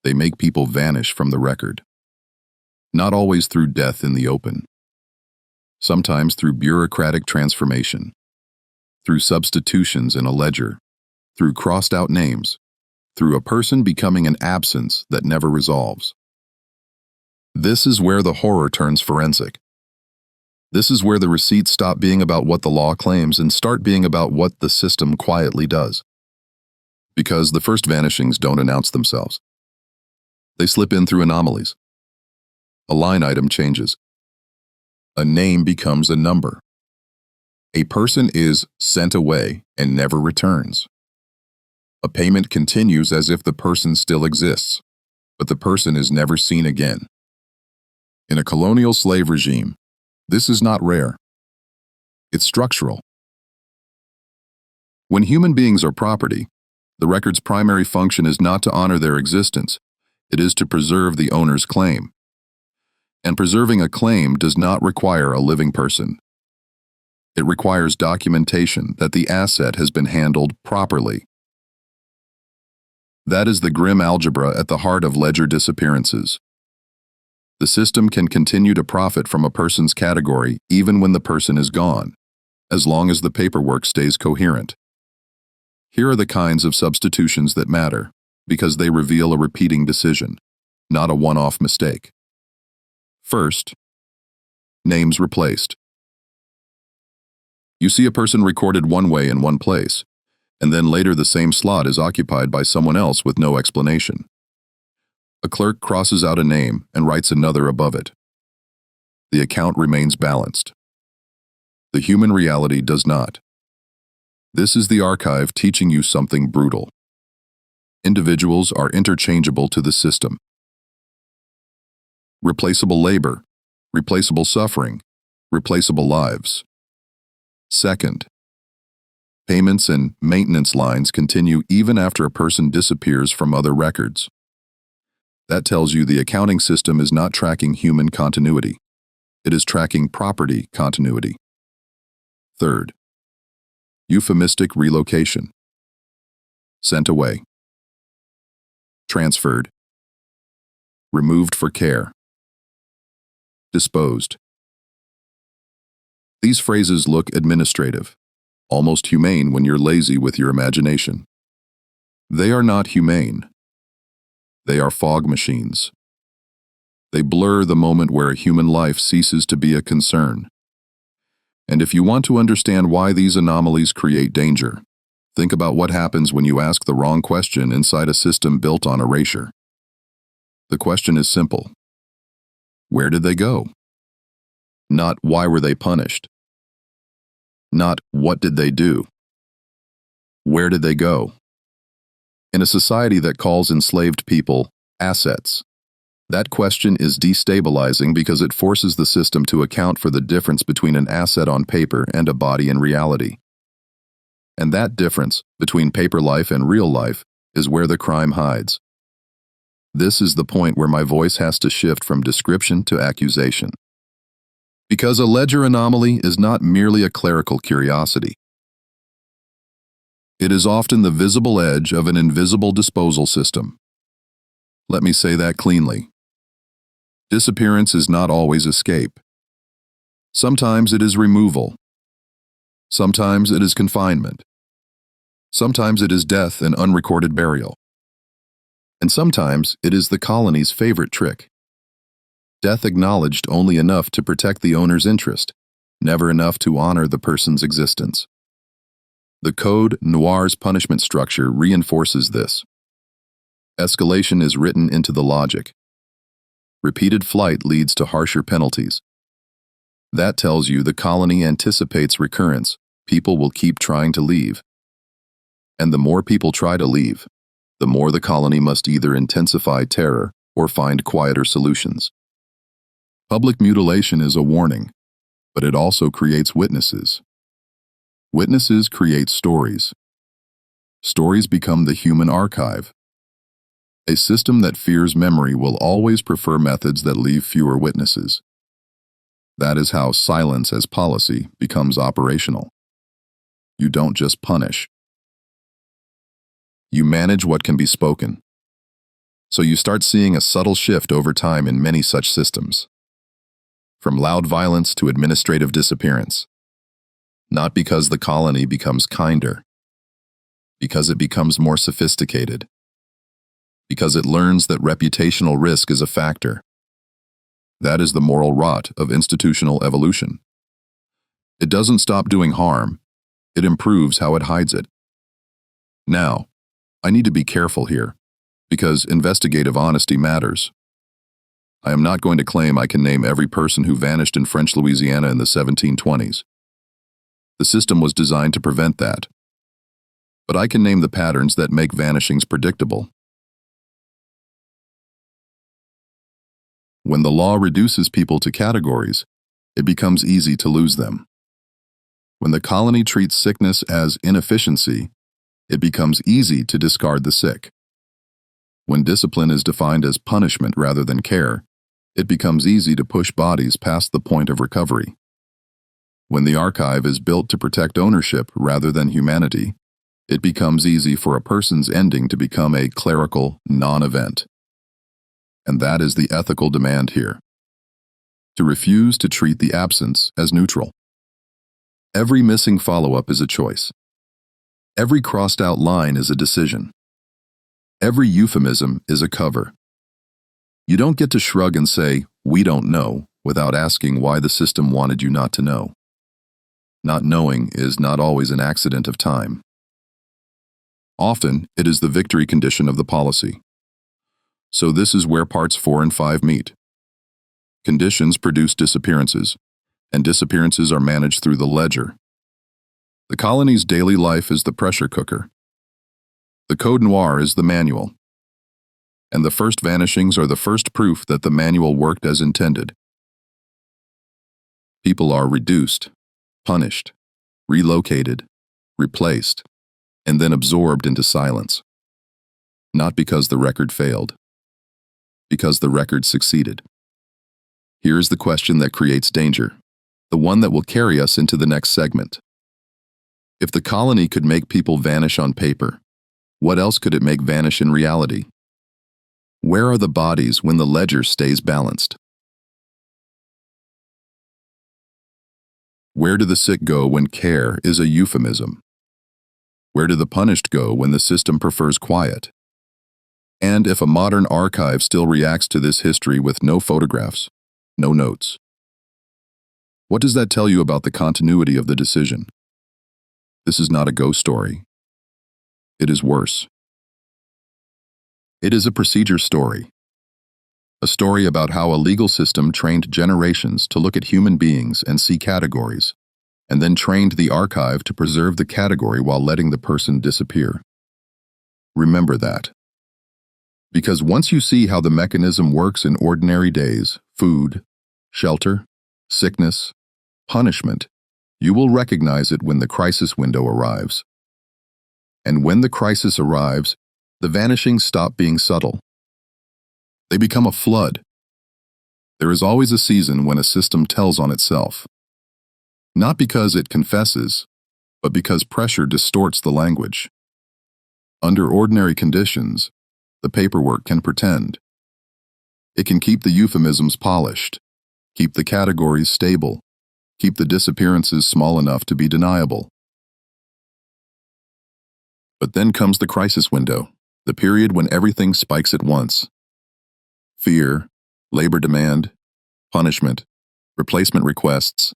They make people vanish from the record. Not always through death in the open. Sometimes through bureaucratic transformation. Through substitutions in a ledger. Through crossed-out names. Through a person becoming an absence that never resolves. This is where the horror turns forensic. This is where the receipts stop being about what the law claims and start being about what the system quietly does. Because the first vanishings don't announce themselves. They slip in through anomalies. A line item changes. A name becomes a number. A person is sent away and never returns. A payment continues as if the person still exists, but the person is never seen again. In a colonial slave regime, this is not rare. It's structural. When human beings are property, the record's primary function is not to honor their existence, it is to preserve the owner's claim. And preserving a claim does not require a living person. It requires documentation that the asset has been handled properly. That is the grim algebra at the heart of ledger disappearances. The system can continue to profit from a person's category even when the person is gone, as long as the paperwork stays coherent. Here are the kinds of substitutions that matter, because they reveal a repeating decision, not a one-off mistake. First, names replaced. You see a person recorded one way in one place, and then later the same slot is occupied by someone else with no explanation. A clerk crosses out a name and writes another above it. The account remains balanced. The human reality does not. This is the archive teaching you something brutal. Individuals are interchangeable to the system. Replaceable labor, replaceable suffering, replaceable lives. Second, payments and maintenance lines continue even after a person disappears from other records. That tells you the accounting system is not tracking human continuity. It is tracking property continuity. Third, euphemistic relocation. Sent away. Transferred. Removed for care. Disposed. These phrases look administrative, almost humane when you're lazy with your imagination. They are not humane. They are fog machines. They blur the moment where a human life ceases to be a concern. And if you want to understand why these anomalies create danger, think about what happens when you ask the wrong question inside a system built on erasure. The question is simple. Where did they go? Not why were they punished? Not what did they do? Where did they go? In a society that calls enslaved people assets, that question is destabilizing because it forces the system to account for the difference between an asset on paper and a body in reality. And that difference between paper life and real life is where the crime hides. This is the point where my voice has to shift from description to accusation. Because a ledger anomaly is not merely a clerical curiosity. It is often the visible edge of an invisible disposal system. Let me say that cleanly. Disappearance is not always escape. Sometimes it is removal. Sometimes it is confinement. Sometimes it is death and unrecorded burial. And sometimes it is the colony's favorite trick. Death acknowledged only enough to protect the owner's interest, never enough to honor the person's existence. The Code Noir's punishment structure reinforces this. Escalation is written into the logic. Repeated flight leads to harsher penalties. That tells you the colony anticipates recurrence. People will keep trying to leave. And the more people try to leave, the more the colony must either intensify terror or find quieter solutions. Public mutilation is a warning, but it also creates witnesses. Witnesses create stories. Stories become the human archive. A system that fears memory will always prefer methods that leave fewer witnesses. That is how silence as policy becomes operational. You don't just punish. You manage what can be spoken. So you start seeing a subtle shift over time in many such systems. From loud violence to administrative disappearance. Not because the colony becomes kinder. Because it becomes more sophisticated. Because it learns that reputational risk is a factor. That is the moral rot of institutional evolution. It doesn't stop doing harm. It improves how it hides it. Now, I need to be careful here, because investigative honesty matters. I am not going to claim I can name every person who vanished in French Louisiana in the 1720s. The system was designed to prevent that. But I can name the patterns that make vanishings predictable. When the law reduces people to categories, it becomes easy to lose them. When the colony treats sickness as inefficiency, it becomes easy to discard the sick. When discipline is defined as punishment rather than care, it becomes easy to push bodies past the point of recovery. When the archive is built to protect ownership rather than humanity, it becomes easy for a person's ending to become a clerical non-event. And that is the ethical demand here. To refuse to treat the absence as neutral. Every missing follow-up is a choice. Every crossed-out line is a decision. Every euphemism is a cover. You don't get to shrug and say, "We don't know," without asking why the system wanted you not to know. Not knowing is not always an accident of time. Often, it is the victory condition of the policy. So this is where parts 4 and 5 meet. Conditions produce disappearances, and disappearances are managed through the ledger. The colony's daily life is the pressure cooker. The Code Noir is the manual. And the first vanishings are the first proof that the manual worked as intended. People are reduced, punished, relocated, replaced, and then absorbed into silence. Not because the record failed, because the record succeeded. Here is the question that creates danger, the one that will carry us into the next segment. If the colony could make people vanish on paper, what else could it make vanish in reality? Where are the bodies when the ledger stays balanced? Where do the sick go when care is a euphemism? Where do the punished go when the system prefers quiet? And if a modern archive still reacts to this history with no photographs, no notes, what does that tell you about the continuity of the decision? This is not a ghost story. It is worse. It is a procedure story. A story about how a legal system trained generations to look at human beings and see categories, and then trained the archive to preserve the category while letting the person disappear. Remember that. Because once you see how the mechanism works in ordinary days, food, shelter, sickness, punishment, you will recognize it when the crisis window arrives. And when the crisis arrives, the vanishings stop being subtle. They become a flood. There is always a season when a system tells on itself. Not because it confesses, but because pressure distorts the language. Under ordinary conditions, the paperwork can pretend. It can keep the euphemisms polished, keep the categories stable, keep the disappearances small enough to be deniable. But then comes the crisis window, the period when everything spikes at once. Fear, labor demand, punishment, replacement requests,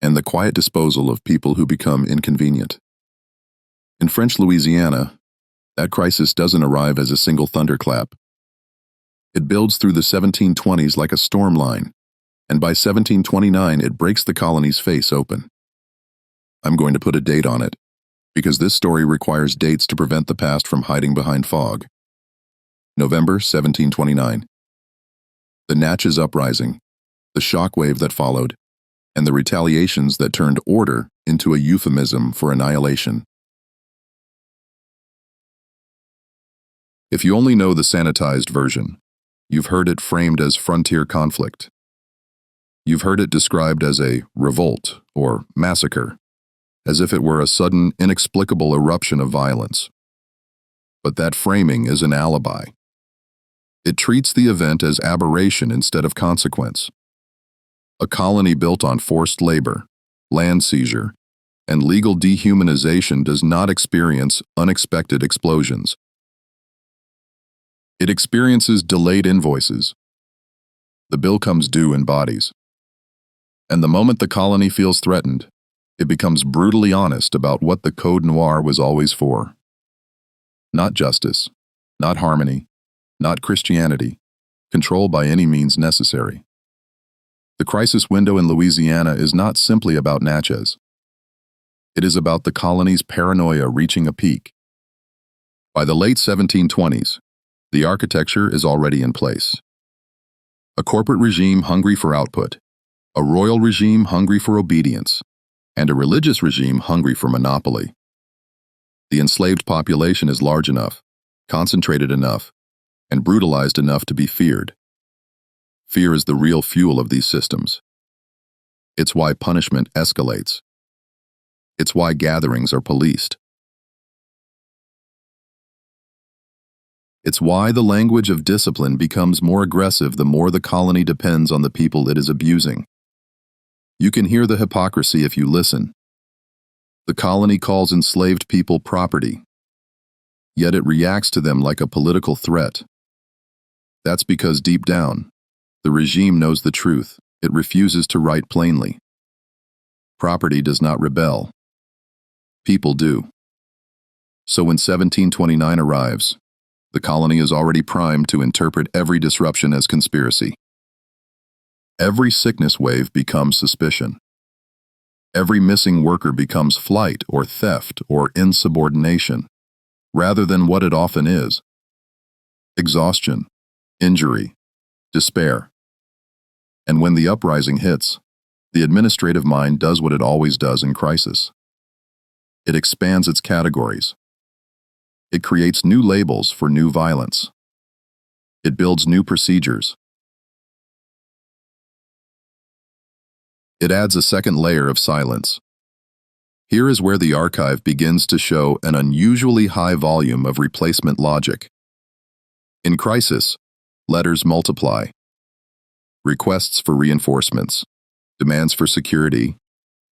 and the quiet disposal of people who become inconvenient. In French Louisiana, that crisis doesn't arrive as a single thunderclap. It builds through the 1720s like a storm line, and by 1729 it breaks the colony's face open. I'm going to put a date on it, because this story requires dates to prevent the past from hiding behind fog. November 1729. The Natchez Uprising, the shockwave that followed, and the retaliations that turned order into a euphemism for annihilation. If you only know the sanitized version, you've heard it framed as frontier conflict. You've heard it described as a revolt or massacre, as if it were a sudden, inexplicable eruption of violence. But that framing is an alibi. It treats the event as aberration instead of consequence. A colony built on forced labor, land seizure, and legal dehumanization does not experience unexpected explosions. It experiences delayed invoices. The bill comes due in bodies. And the moment the colony feels threatened, it becomes brutally honest about what the Code Noir was always for. Not justice, not harmony, not Christianity, control by any means necessary. The crisis window in Louisiana is not simply about Natchez. It is about the colony's paranoia reaching a peak. By the late 1720s, the architecture is already in place. A corporate regime hungry for output, a royal regime hungry for obedience, and a religious regime hungry for monopoly. The enslaved population is large enough, concentrated enough, and brutalized enough to be feared. Fear is the real fuel of these systems. It's why punishment escalates. It's why gatherings are policed. It's why the language of discipline becomes more aggressive the more the colony depends on the people it is abusing. You can hear the hypocrisy if you listen. The colony calls enslaved people property, yet it reacts to them like a political threat. That's because deep down, the regime knows the truth. It refuses to write plainly. Property does not rebel. People do. So when 1729 arrives, the colony is already primed to interpret every disruption as conspiracy. Every sickness wave becomes suspicion. Every missing worker becomes flight or theft or insubordination, rather than what it often is: exhaustion, injury, despair. And when the uprising hits, the administrative mind does what it always does in crisis. It expands its categories. It creates new labels for new violence. It builds new procedures. It adds a second layer of silence. Here is where the archive begins to show an unusually high volume of replacement logic. In crisis, letters multiply. Requests for reinforcements, demands for security,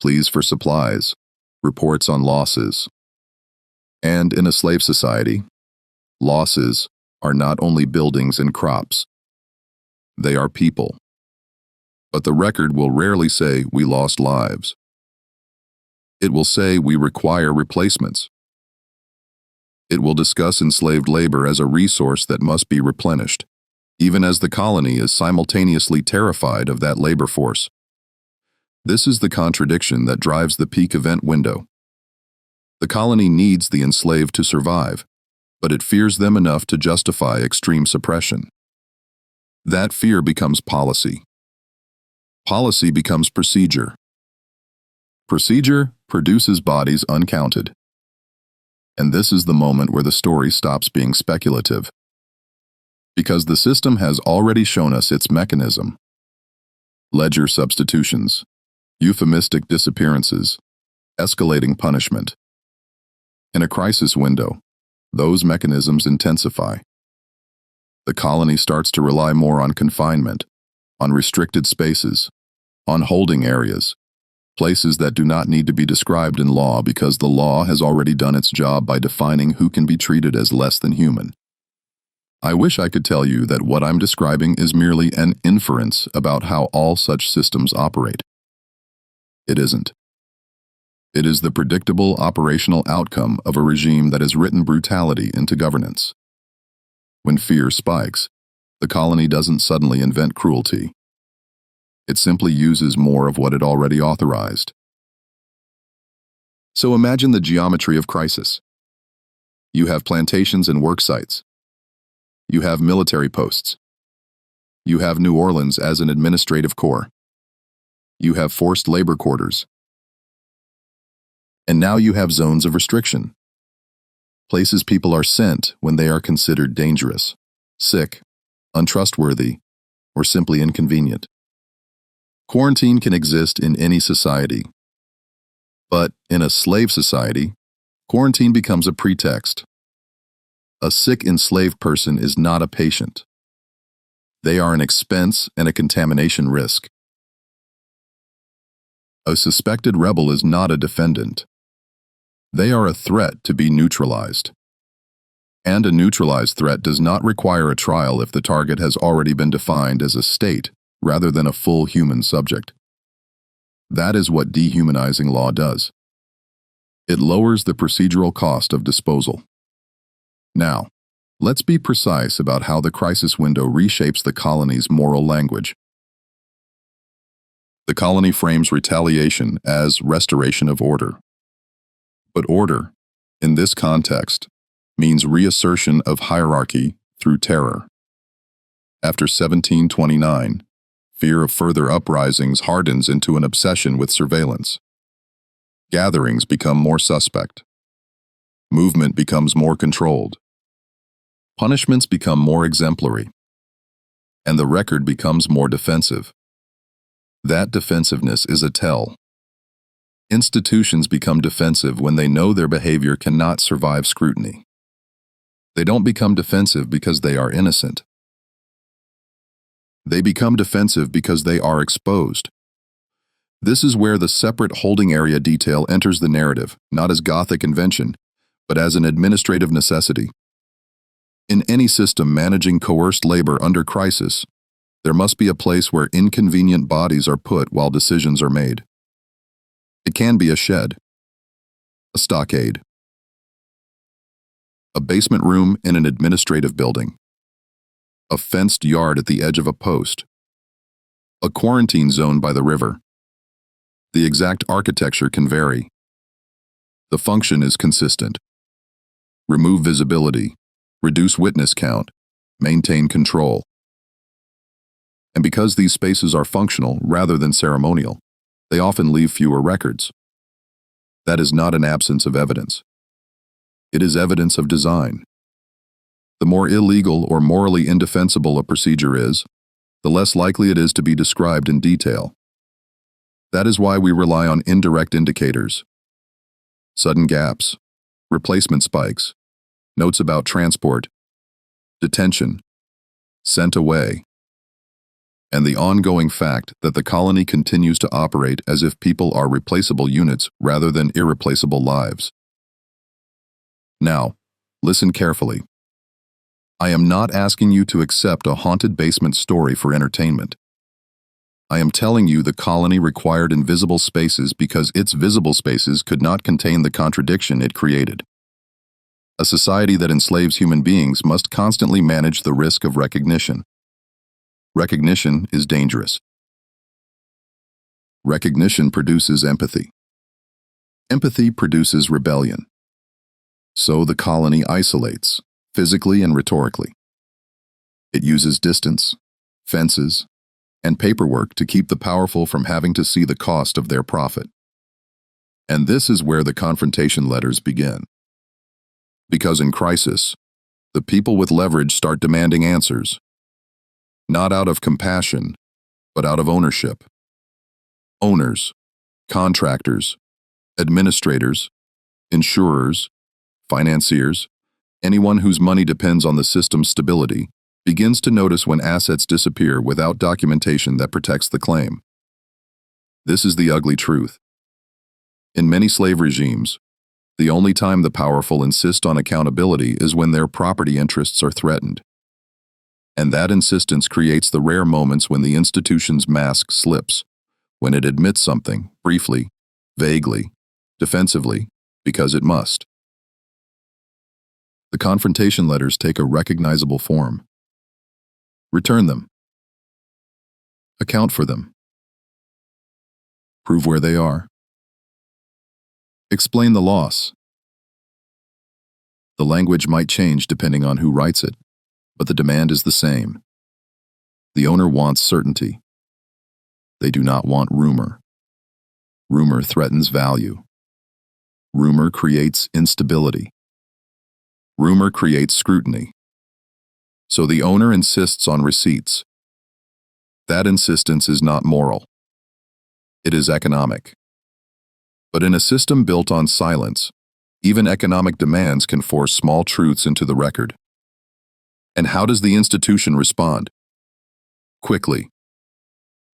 pleas for supplies, reports on losses. And in a slave society, losses are not only buildings and crops. They are people. But the record will rarely say we lost lives. It will say we require replacements. It will discuss enslaved labor as a resource that must be replenished, even as the colony is simultaneously terrified of that labor force. This is the contradiction that drives the peak event window. The colony needs the enslaved to survive, but it fears them enough to justify extreme suppression. That fear becomes policy. Policy becomes procedure. Procedure produces bodies uncounted. And this is the moment where the story stops being speculative. Because the system has already shown us its mechanism. Ledger substitutions, euphemistic disappearances, escalating punishment. In a crisis window, those mechanisms intensify. The colony starts to rely more on confinement, on restricted spaces, on holding areas, places that do not need to be described in law because the law has already done its job by defining who can be treated as less than human. I wish I could tell you that what I'm describing is merely an inference about how all such systems operate. It isn't. It is the predictable operational outcome of a regime that has written brutality into governance. When fear spikes, the colony doesn't suddenly invent cruelty. It simply uses more of what it already authorized. So imagine the geometry of crisis. You have plantations and work sites. You have military posts. You have New Orleans as an administrative core. You have forced labor quarters. And now you have zones of restriction. Places people are sent when they are considered dangerous, sick, untrustworthy, or simply inconvenient. Quarantine can exist in any society. But in a slave society, quarantine becomes a pretext. A sick enslaved person is not a patient. They are an expense and a contamination risk. A suspected rebel is not a defendant. They are a threat to be neutralized. And a neutralized threat does not require a trial if the target has already been defined as a state rather than a full human subject. That is what dehumanizing law does. It lowers the procedural cost of disposal. Now, let's be precise about how the crisis window reshapes the colony's moral language. The colony frames retaliation as restoration of order. But order, in this context, means reassertion of hierarchy through terror. After 1729, fear of further uprisings hardens into an obsession with surveillance. Gatherings become more suspect. Movement becomes more controlled. Punishments become more exemplary. And the record becomes more defensive. That defensiveness is a tell. Institutions become defensive when they know their behavior cannot survive scrutiny. They don't become defensive because they are innocent. They become defensive because they are exposed. This is where the separate holding area detail enters the narrative, not as Gothic invention, but as an administrative necessity. In any system managing coerced labor under crisis, there must be a place where inconvenient bodies are put while decisions are made. It can be a shed, a stockade, a basement room in an administrative building, a fenced yard at the edge of a post, a quarantine zone by the river. The exact architecture can vary. The function is consistent. Remove visibility, reduce witness count, maintain control. And because these spaces are functional rather than ceremonial, they often leave fewer records. That is not an absence of evidence. It is evidence of design. The more illegal or morally indefensible a procedure is, the less likely it is to be described in detail. That is why we rely on indirect indicators. Sudden gaps, replacement spikes, notes about transport, detention, sent away, and the ongoing fact that the colony continues to operate as if people are replaceable units rather than irreplaceable lives. Now, listen carefully. I am not asking you to accept a haunted basement story for entertainment. I am telling you the colony required invisible spaces because its visible spaces could not contain the contradiction it created. A society that enslaves human beings must constantly manage the risk of recognition. Recognition is dangerous. Recognition produces empathy. Empathy produces rebellion. So the colony isolates, physically and rhetorically. It uses distance, fences, and paperwork to keep the powerful from having to see the cost of their profit. And this is where the confrontation letters begin. Because in crisis, the people with leverage start demanding answers, not out of compassion, but out of ownership. Owners, contractors, administrators, insurers, financiers, anyone whose money depends on the system's stability, begins to notice when assets disappear without documentation that protects the claim. This is the ugly truth. In many slave regimes, the only time the powerful insist on accountability is when their property interests are threatened. And that insistence creates the rare moments when the institution's mask slips, when it admits something, briefly, vaguely, defensively, because it must. The confrontation letters take a recognizable form. Return them. Account for them. Prove where they are. Explain the loss. The language might change depending on who writes it, but the demand is the same. The owner wants certainty. They do not want rumor. Rumor threatens value. Rumor creates instability. Rumor creates scrutiny. So the owner insists on receipts. That insistence is not moral. It is economic. But in a system built on silence, even economic demands can force small truths into the record. And how does the institution respond? Quickly.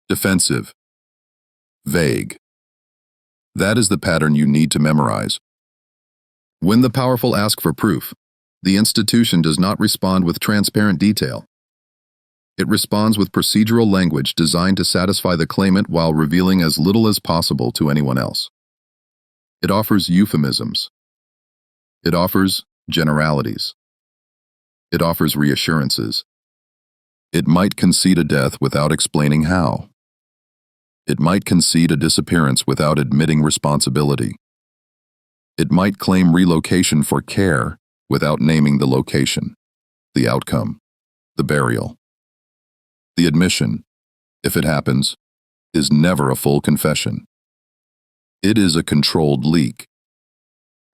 Defensive. Vague. That is the pattern you need to memorize. When the powerful ask for proof, the institution does not respond with transparent detail. It responds with procedural language designed to satisfy the claimant while revealing as little as possible to anyone else. It offers euphemisms. It offers generalities. It offers reassurances. It might concede a death without explaining how. It might concede a disappearance without admitting responsibility. It might claim relocation for care without naming the location, the outcome, the burial. The admission, if it happens, is never a full confession. It is a controlled leak.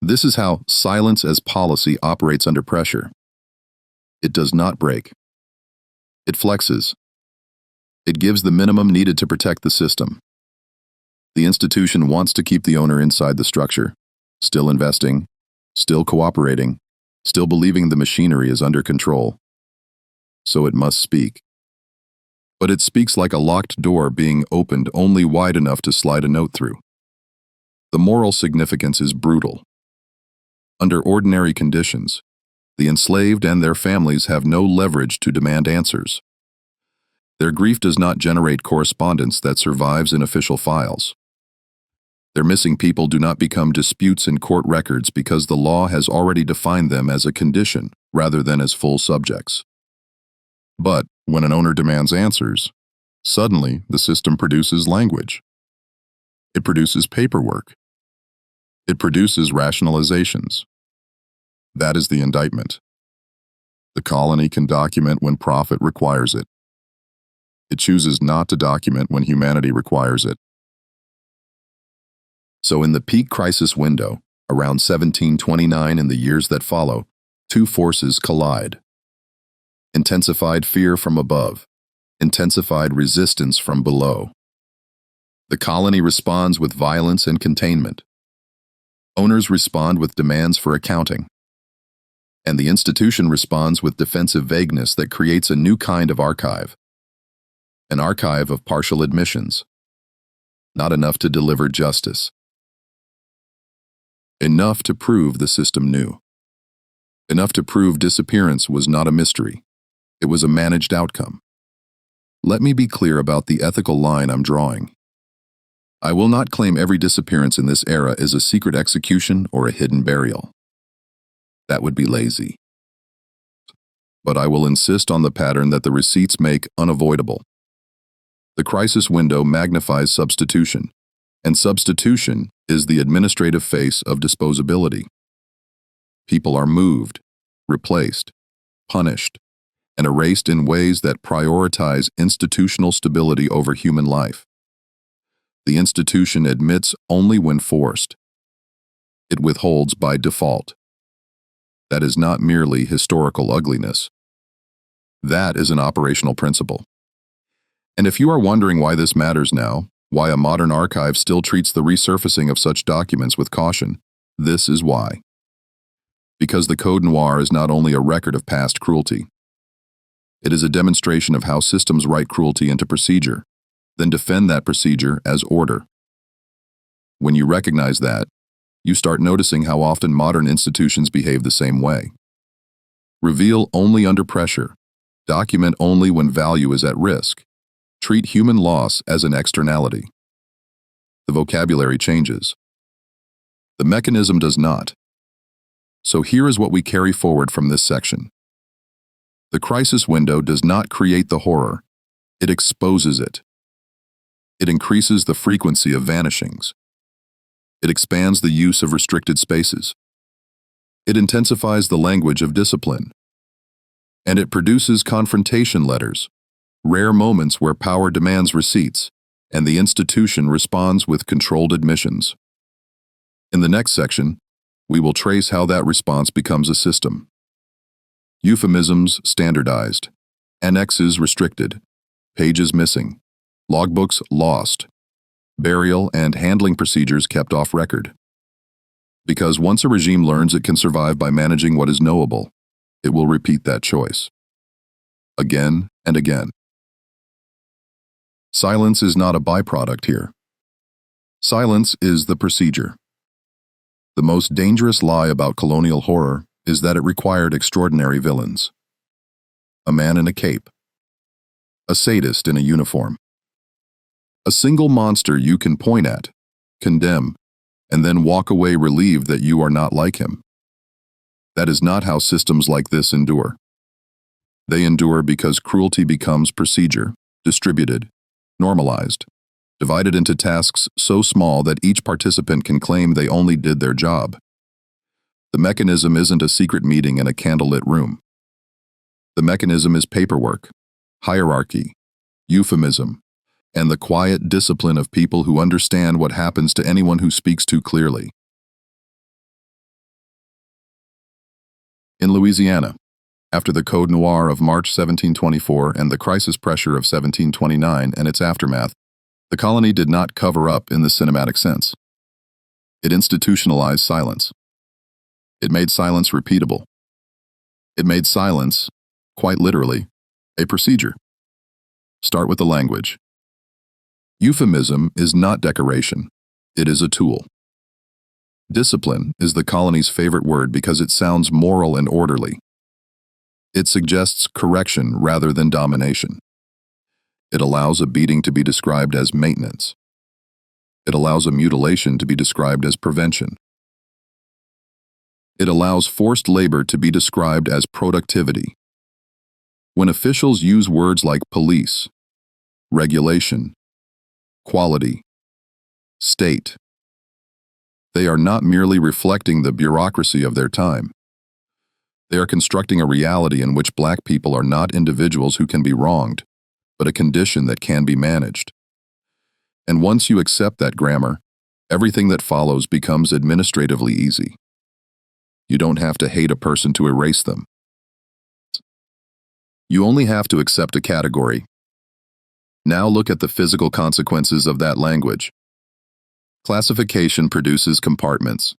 This is how silence as policy operates under pressure. It does not break. It flexes. It gives the minimum needed to protect the system. The institution wants to keep the owner inside the structure, still investing, still cooperating, still believing the machinery is under control. So it must speak. But it speaks like a locked door being opened only wide enough to slide a note through. The moral significance is brutal. Under ordinary conditions, the enslaved and their families have no leverage to demand answers. Their grief does not generate correspondence that survives in official files. Their missing people do not become disputes in court records because the law has already defined them as a condition rather than as full subjects. But when an owner demands answers, suddenly the system produces language. It produces paperwork. It produces rationalizations. That is the indictment. The colony can document when profit requires it. It chooses not to document when humanity requires it. So in the peak crisis window, around 1729 and the years that follow, two forces collide. Intensified fear from above, intensified resistance from below. The colony responds with violence and containment. Owners respond with demands for accounting. And the institution responds with defensive vagueness that creates a new kind of archive. An archive of partial admissions. Not enough to deliver justice. Enough to prove the system knew. enough to prove disappearance was not a mystery. It was a managed outcome. Let me be clear about the ethical line I'm drawing. I will not claim every disappearance in this era is a secret execution or a hidden burial. That would be lazy. But I will insist on the pattern that the receipts make unavoidable. The crisis window magnifies substitution, and substitution is the administrative face of disposability. People are moved, replaced, punished, and erased in ways that prioritize institutional stability over human life. The institution admits only when forced. It withholds by default. That is not merely historical ugliness. That is an operational principle. And if you are wondering why this matters now, why a modern archive still treats the resurfacing of such documents with caution, this is why. Because the Code Noir is not only a record of past cruelty, it is a demonstration of how systems write cruelty into procedure, then defend that procedure as order. When you recognize that, you start noticing how often modern institutions behave the same way. Reveal only under pressure, document only when value is at risk, treat human loss as an externality. The vocabulary changes. The mechanism does not. So here is what we carry forward from this section. The crisis window does not create the horror, it exposes it. It increases the frequency of vanishings. It expands the use of restricted spaces. It intensifies the language of discipline. And it produces confrontation letters, rare moments where power demands receipts, and the institution responds with controlled admissions. In the next section, we will trace how that response becomes a system. Euphemisms standardized, annexes restricted, pages missing, logbooks lost, burial and handling procedures kept off record. Because once a regime learns it can survive by managing what is knowable, it will repeat that choice. Again and again. Silence is not a byproduct here. Silence is the procedure. The most dangerous lie about colonial horror is that it required extraordinary villains. A man in a cape. A sadist in a uniform. A single monster you can point at, condemn, and then walk away relieved that you are not like him. That is not how systems like this endure. They endure because cruelty becomes procedure, distributed, normalized, divided into tasks so small that each participant can claim they only did their job. The mechanism isn't a secret meeting in a candlelit room. The mechanism is paperwork, hierarchy, euphemism, and the quiet discipline of people who understand what happens to anyone who speaks too clearly. In Louisiana, after the Code Noir of March 1724 and the crisis pressure of 1729 and its aftermath, the colony did not cover up in the cinematic sense. It institutionalized silence. It made silence repeatable. It made silence, quite literally, a procedure. Start with the language. Euphemism is not decoration. It is a tool. Discipline is the colony's favorite word because it sounds moral and orderly. It suggests correction rather than domination. It allows a beating to be described as maintenance. It allows a mutilation to be described as prevention. It allows forced labor to be described as productivity. When officials use words like police, regulation, quality, state, they are not merely reflecting the bureaucracy of their time. They are constructing a reality in which Black people are not individuals who can be wronged, but a condition that can be managed. And once you accept that grammar, everything that follows becomes administratively easy. You don't have to hate a person to erase them. You only have to accept a category. Now look at the physical consequences of that language. Classification produces compartments.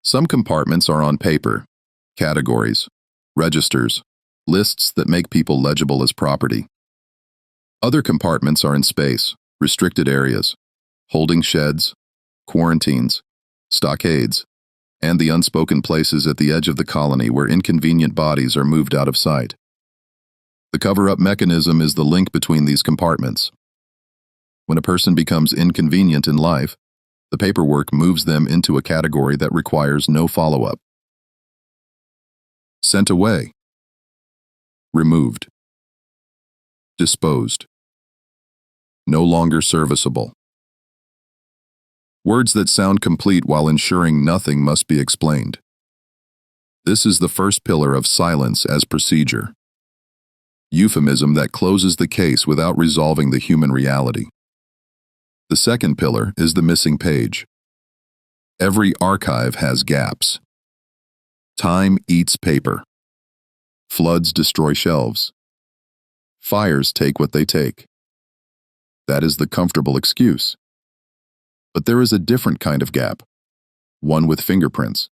Some compartments are on paper, categories, registers, lists that make people legible as property. Other compartments are in space, restricted areas, holding sheds, quarantines, stockades, and the unspoken places at the edge of the colony where inconvenient bodies are moved out of sight. The cover-up mechanism is the link between these compartments. When a person becomes inconvenient in life, the paperwork moves them into a category that requires no follow-up. Sent away. Removed. Disposed. No longer serviceable. Words that sound complete while ensuring nothing must be explained. This is the first pillar of silence as procedure. Euphemism that closes the case without resolving the human reality. The second pillar is the missing page. Every archive has gaps. Time eats paper. Floods destroy shelves. Fires take what they take. That is the comfortable excuse. But there is a different kind of gap, one with fingerprints.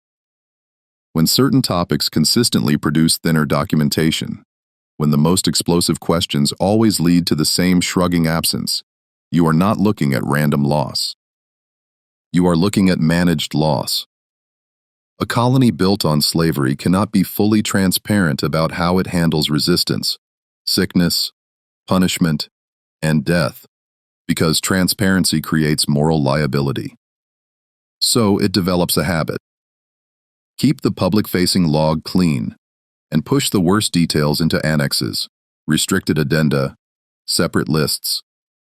When certain topics consistently produce thinner documentation, when the most explosive questions always lead to the same shrugging absence, you are not looking at random loss. You are looking at managed loss. A colony built on slavery cannot be fully transparent about how it handles resistance, sickness, punishment, and death, because transparency creates moral liability. So it develops a habit. Keep the public-facing log clean, and push the worst details into annexes, restricted addenda, separate lists,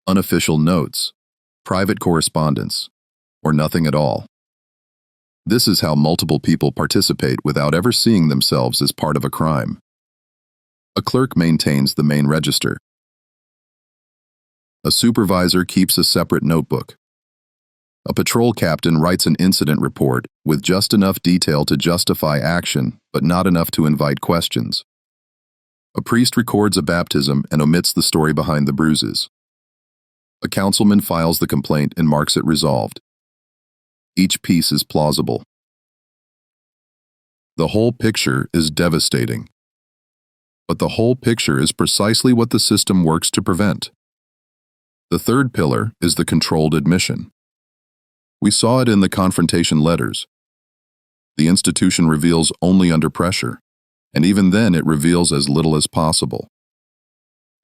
unofficial notes, private correspondence, or nothing at all. This is how multiple people participate without ever seeing themselves as part of a crime. A clerk maintains the main register. A supervisor keeps a separate notebook. A patrol captain writes an incident report with just enough detail to justify action, but not enough to invite questions. A priest records a baptism and omits the story behind the bruises. A councilman files the complaint and marks it resolved. Each piece is plausible. The whole picture is devastating. But the whole picture is precisely what the system works to prevent. The third pillar is the controlled admission. We saw it in the confrontation letters. The institution reveals only under pressure, and even then it reveals as little as possible.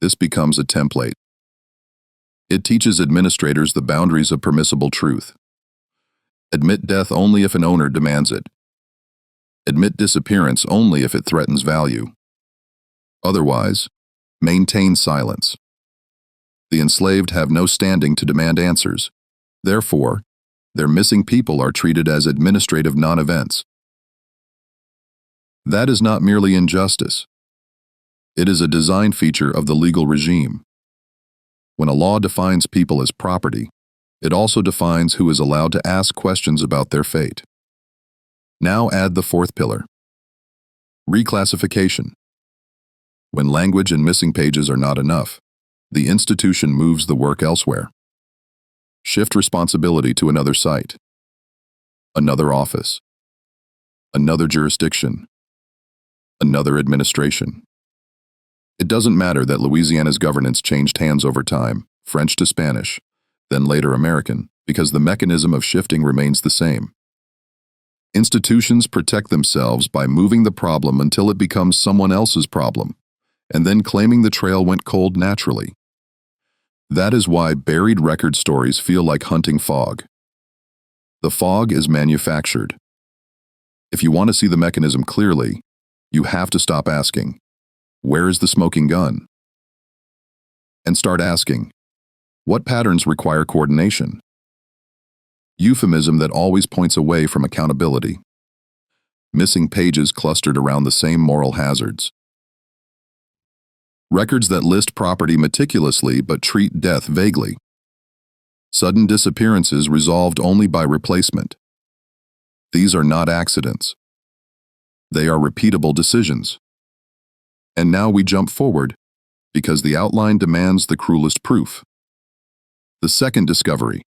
This becomes a template. It teaches administrators the boundaries of permissible truth. Admit death only if an owner demands it. Admit disappearance only if it threatens value. Otherwise, maintain silence. The enslaved have no standing to demand answers. Therefore, their missing people are treated as administrative non-events. That is not merely injustice. It is a design feature of the legal regime. When a law defines people as property, it also defines who is allowed to ask questions about their fate. Now add the fourth pillar. Reclassification. When language and missing pages are not enough, the institution moves the work elsewhere. Shift responsibility to another site, another office, another jurisdiction, another administration. It doesn't matter that Louisiana's governance changed hands over time, French to Spanish, then later American, because the mechanism of shifting remains the same. Institutions protect themselves by moving the problem until it becomes someone else's problem, and then claiming the trail went cold naturally. That is why buried record stories feel like hunting fog. The fog is manufactured. If you want to see the mechanism clearly, you have to stop asking, "Where is the smoking gun?" and start asking, "What patterns require coordination?" Euphemism that always points away from accountability. Missing pages clustered around the same moral hazards. Records that list property meticulously but treat death vaguely. Sudden disappearances resolved only by replacement. These are not accidents. They are repeatable decisions. And now we jump forward, because the outline demands the cruelest proof. The second discovery.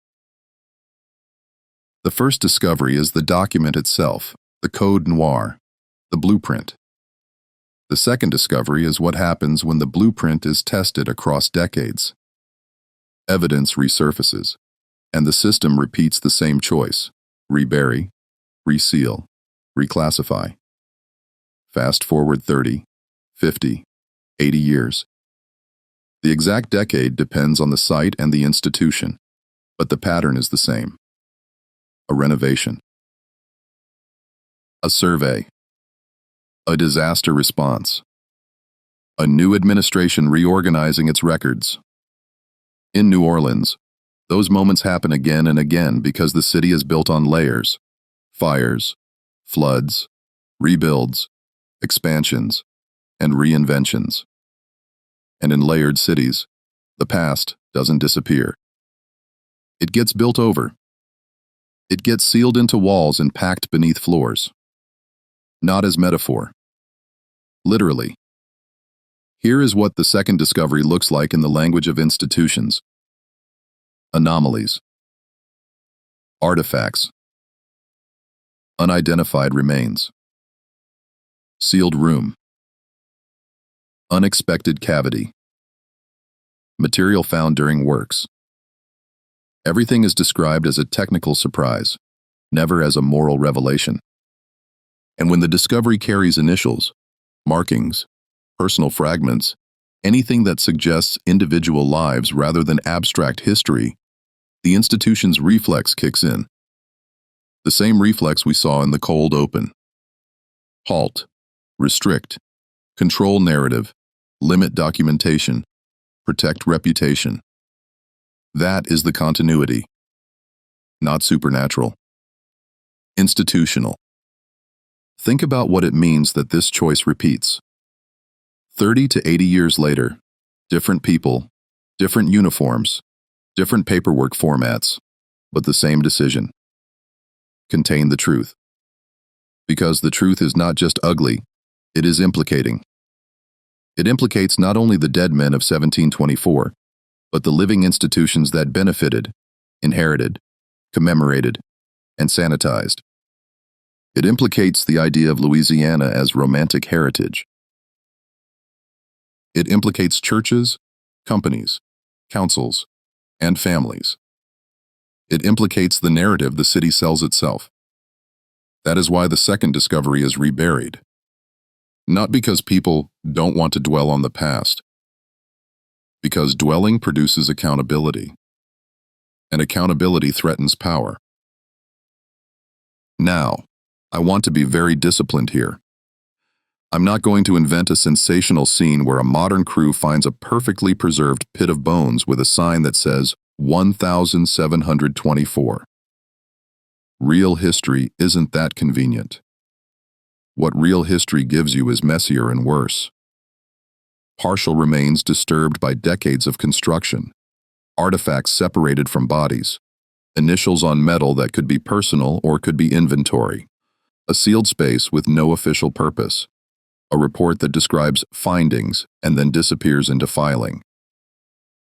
The first discovery is the document itself, the Code Noir, the blueprint. The second discovery is what happens when the blueprint is tested across decades. Evidence resurfaces, and the system repeats the same choice: rebury, reseal, reclassify. Fast forward 30, 50, 80 years. The exact decade depends on the site and the institution, but the pattern is the same. A renovation. A survey. A disaster response. A new administration reorganizing its records. In New Orleans, those moments happen again and again because the city is built on layers: fires, floods, rebuilds, expansions, and reinventions. And in layered cities, the past doesn't disappear. It gets built over. It gets sealed into walls and packed beneath floors. Not as metaphor. Literally. Here is what the second discovery looks like in the language of institutions. Anomalies. Artifacts. Unidentified remains. Sealed room. Unexpected cavity. Material found during works. Everything is described as a technical surprise, never as a moral revelation. And when the discovery carries initials, markings, personal fragments, anything that suggests individual lives rather than abstract history, the institution's reflex kicks in. The same reflex we saw in the cold open. Halt, restrict, control narrative, limit documentation, protect reputation. That is the continuity. Not supernatural. Institutional. Think about what it means that this choice repeats. 30 to 80 years later, different people, different uniforms, different paperwork formats, but the same decision. Contain the truth. Because the truth is not just ugly, it is implicating. It implicates not only the dead men of 1724, but the living institutions that benefited, inherited, commemorated, and sanitized. It implicates the idea of Louisiana as romantic heritage. It implicates churches, companies, councils, and families. It implicates the narrative the city sells itself. That is why the second discovery is reburied. Not because people don't want to dwell on the past, because dwelling produces accountability, and accountability threatens power. Now, I want to be very disciplined here. I'm not going to invent a sensational scene where a modern crew finds a perfectly preserved pit of bones with a sign that says 1724. Real history isn't that convenient. What real history gives you is messier and worse. Partial remains disturbed by decades of construction, artifacts separated from bodies, initials on metal that could be personal or could be inventory, a sealed space with no official purpose, a report that describes findings and then disappears into filing.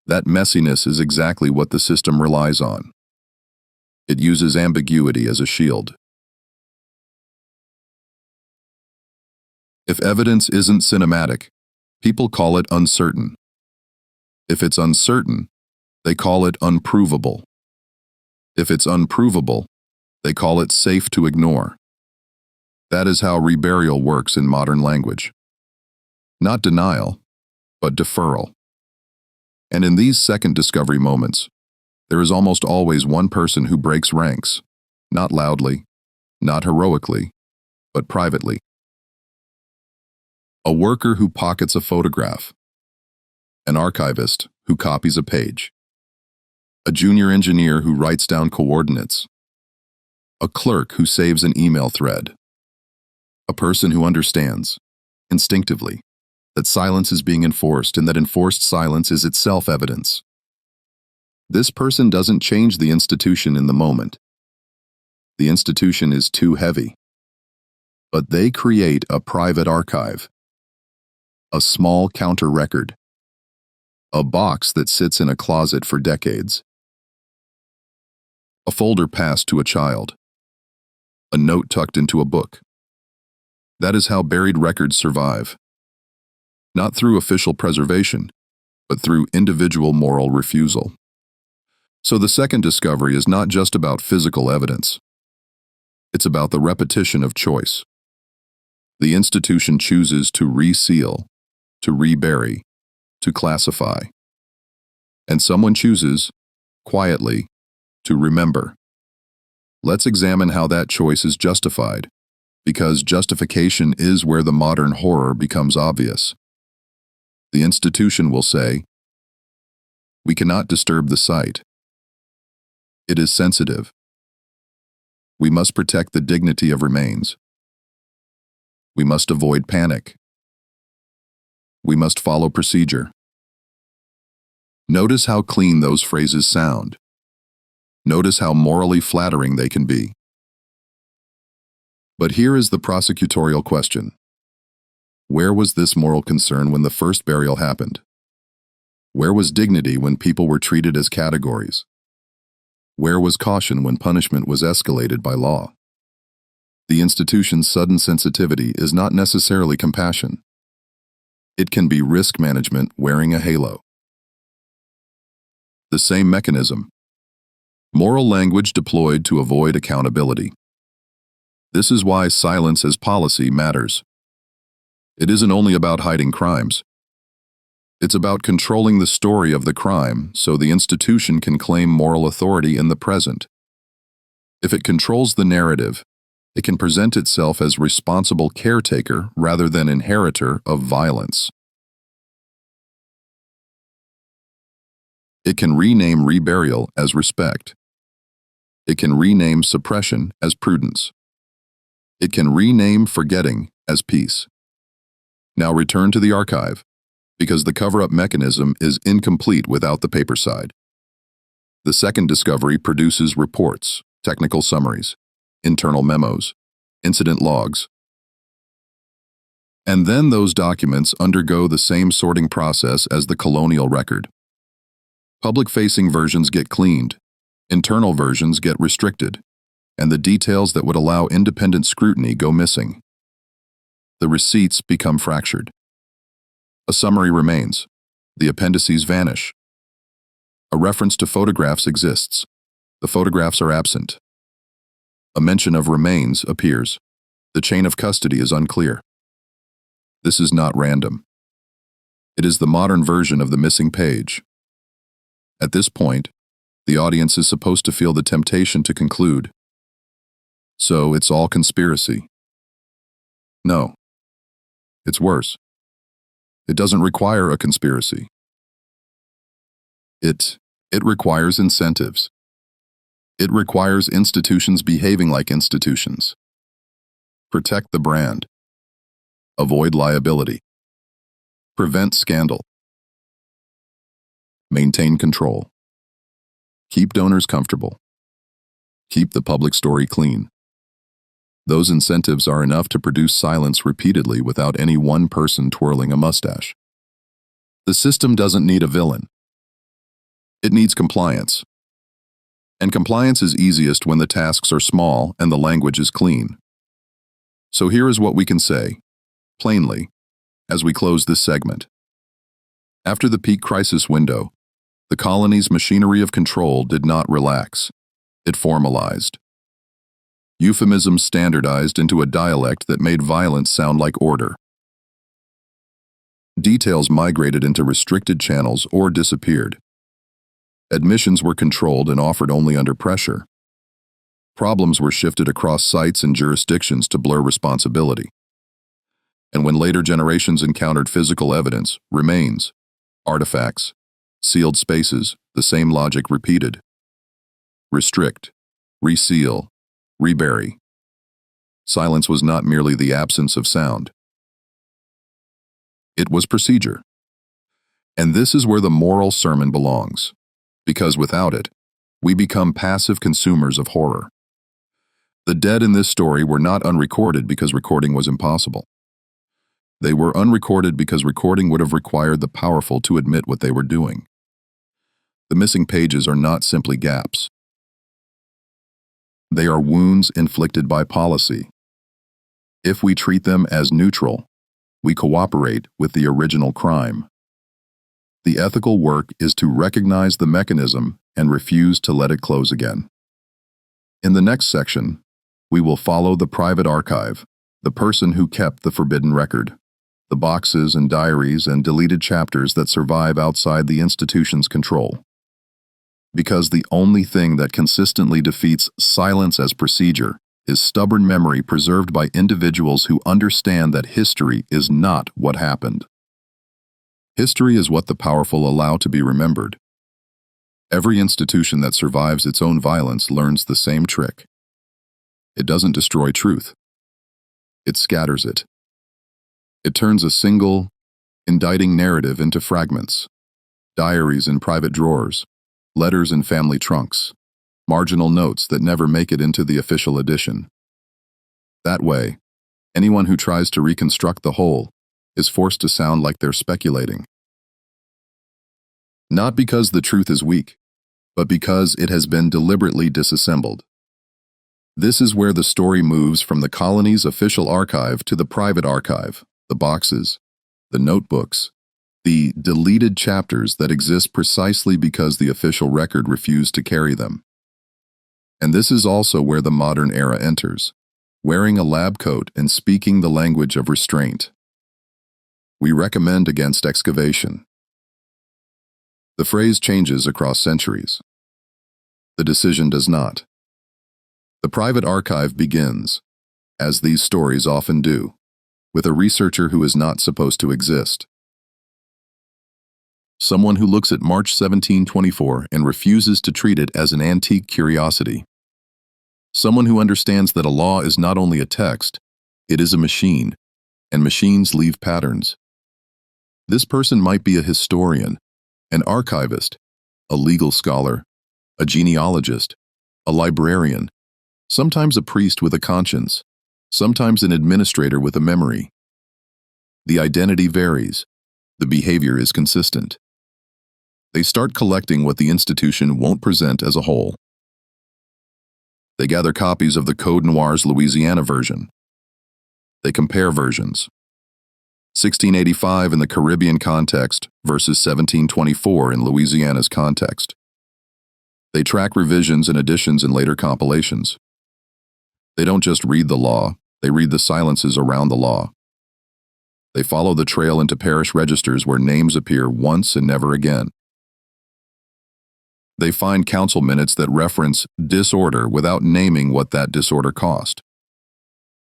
That messiness is exactly what the system relies on. It uses ambiguity as a shield. If evidence isn't cinematic, people call it uncertain. If it's uncertain, they call it unprovable. If it's unprovable, they call it safe to ignore. That is how reburial works in modern language. Not denial, but deferral. And in these second discovery moments, there is almost always one person who breaks ranks, not loudly, not heroically, but privately. A worker who pockets a photograph, an archivist who copies a page, a junior engineer who writes down coordinates, a clerk who saves an email thread, a person who understands, instinctively, that silence is being enforced and that enforced silence is itself evidence. This person doesn't change the institution in the moment. The institution is too heavy. But they create a private archive, a small counter record, a box that sits in a closet for decades, a folder passed to a child, a note tucked into a book. That is how buried records survive. Not through official preservation, but through individual moral refusal. So the second discovery is not just about physical evidence. It's about the repetition of choice. The institution chooses to reseal, to rebury, to classify. And someone chooses, quietly, to remember. Let's examine how that choice is justified, because justification is where the modern horror becomes obvious. The institution will say, "We cannot disturb the site. It is sensitive. We must protect the dignity of remains. We must avoid panic. We must follow procedure." Notice how clean those phrases sound. Notice how morally flattering they can be. But here is the prosecutorial question. Where was this moral concern when the first burial happened? Where was dignity when people were treated as categories? Where was caution when punishment was escalated by law? The institution's sudden sensitivity is not necessarily compassion. It can be risk management wearing a halo. The same mechanism. Moral language deployed to avoid accountability. This is why silence as policy matters. It isn't only about hiding crimes. It's about controlling the story of the crime so the institution can claim moral authority in the present. If it controls the narrative, it can present itself as responsible caretaker rather than inheritor of violence. It can rename reburial as respect. It can rename suppression as prudence. It can rename forgetting as peace. Now return to the archive, because the cover-up mechanism is incomplete without the paper side. The second discovery produces reports, technical summaries, internal memos, incident logs. And then those documents undergo the same sorting process as the colonial record. Public-facing versions get cleaned, internal versions get restricted, and the details that would allow independent scrutiny go missing. The receipts become fractured. A summary remains. The appendices vanish. A reference to photographs exists. The photographs are absent. A mention of remains appears. The chain of custody is unclear. This is not random. It is the modern version of the missing page. At this point, the audience is supposed to feel the temptation to conclude, "So it's all conspiracy." No. It's worse. It doesn't require a conspiracy. It requires incentives. It requires institutions behaving like institutions. Protect the brand. Avoid liability. Prevent scandal. Maintain control. Keep donors comfortable. Keep the public story clean. Those incentives are enough to produce silence repeatedly without any one person twirling a mustache. The system doesn't need a villain. It needs compliance. And compliance is easiest when the tasks are small and the language is clean. So here is what we can say, plainly, as we close this segment. After the peak crisis window, the colony's machinery of control did not relax. It formalized. Euphemisms standardized into a dialect that made violence sound like order. Details migrated into restricted channels or disappeared. Admissions were controlled and offered only under pressure. Problems were shifted across sites and jurisdictions to blur responsibility. And when later generations encountered physical evidence, remains, artifacts, sealed spaces, the same logic repeated. Restrict, reseal, rebury. Silence was not merely the absence of sound. It was procedure. And this is where the moral sermon belongs, because without it, we become passive consumers of horror. The dead in this story were not unrecorded because recording was impossible. They were unrecorded because recording would have required the powerful to admit what they were doing. The missing pages are not simply gaps. They are wounds inflicted by policy. If we treat them as neutral, we cooperate with the original crime. The ethical work is to recognize the mechanism and refuse to let it close again. In the next section, We will follow the private archive, the person who kept the forbidden record, the boxes and diaries and deleted chapters that survive outside the institution's control. Because the only thing that consistently defeats silence as procedure is stubborn memory preserved by individuals who understand that history is not what happened. History is what the powerful allow to be remembered. Every institution that survives its own violence learns the same trick. It doesn't destroy truth. It scatters it. It turns a single, indicting narrative into fragments, diaries in private drawers, letters in family trunks, marginal notes that never make it into the official edition. That way, anyone who tries to reconstruct the whole is forced to sound like they're speculating. Not because the truth is weak, but because it has been deliberately disassembled. This is where the story moves from the colony's official archive to the private archive, the boxes, the notebooks, the deleted chapters that exist precisely because the official record refused to carry them. And this is also where the modern era enters, wearing a lab coat and speaking the language of restraint. We recommend against excavation. The phrase changes across centuries. The decision does not. The private archive begins, as these stories often do, with a researcher who is not supposed to exist. Someone who looks at March 1724 and refuses to treat it as an antique curiosity. Someone who understands that a law is not only a text, it is a machine, and machines leave patterns. This person might be a historian, an archivist, a legal scholar, a genealogist, a librarian, sometimes a priest with a conscience, sometimes an administrator with a memory. The identity varies. The behavior is consistent. They start collecting what the institution won't present as a whole. They gather copies of the Code Noir's Louisiana version. They compare versions. 1685 in the Caribbean context versus 1724 in Louisiana's context. They track revisions and additions in later compilations. They don't just read the law, they read the silences around the law. They follow the trail into parish registers where names appear once and never again. They find council minutes that reference disorder without naming what that disorder cost.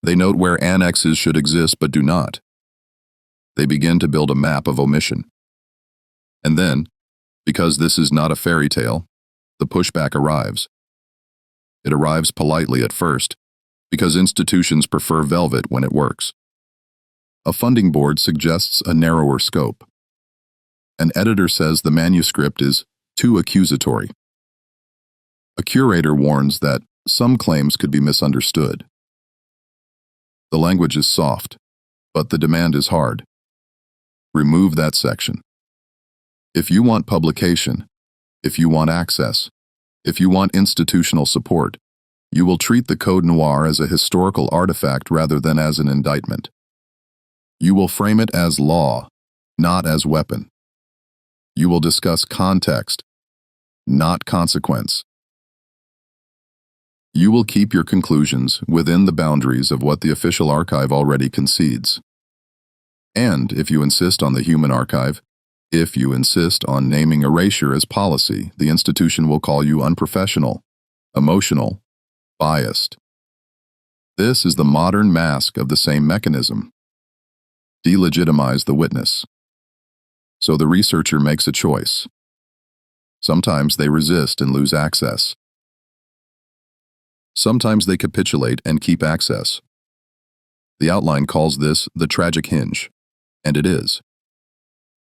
They note where annexes should exist but do not. They begin to build a map of omission. And then, because this is not a fairy tale, the pushback arrives. It arrives politely at first, because institutions prefer velvet when it works. A funding board suggests a narrower scope. An editor says the manuscript is too accusatory. A curator warns that some claims could be misunderstood. The language is soft, but the demand is hard. Remove that section. If you want publication, if you want access, if you want institutional support, you will treat the Code Noir as a historical artifact rather than as an indictment. You will frame it as law, not as weapon. You will discuss context, not consequence. You will keep your conclusions within the boundaries of what the official archive already concedes. And if you insist on the human archive, if you insist on naming erasure as policy, the institution will call you unprofessional, emotional, biased. This is the modern mask of the same mechanism. Delegitimize the witness. So the researcher makes a choice. Sometimes they resist and lose access. Sometimes they capitulate and keep access. The outline calls this the tragic hinge, and it is.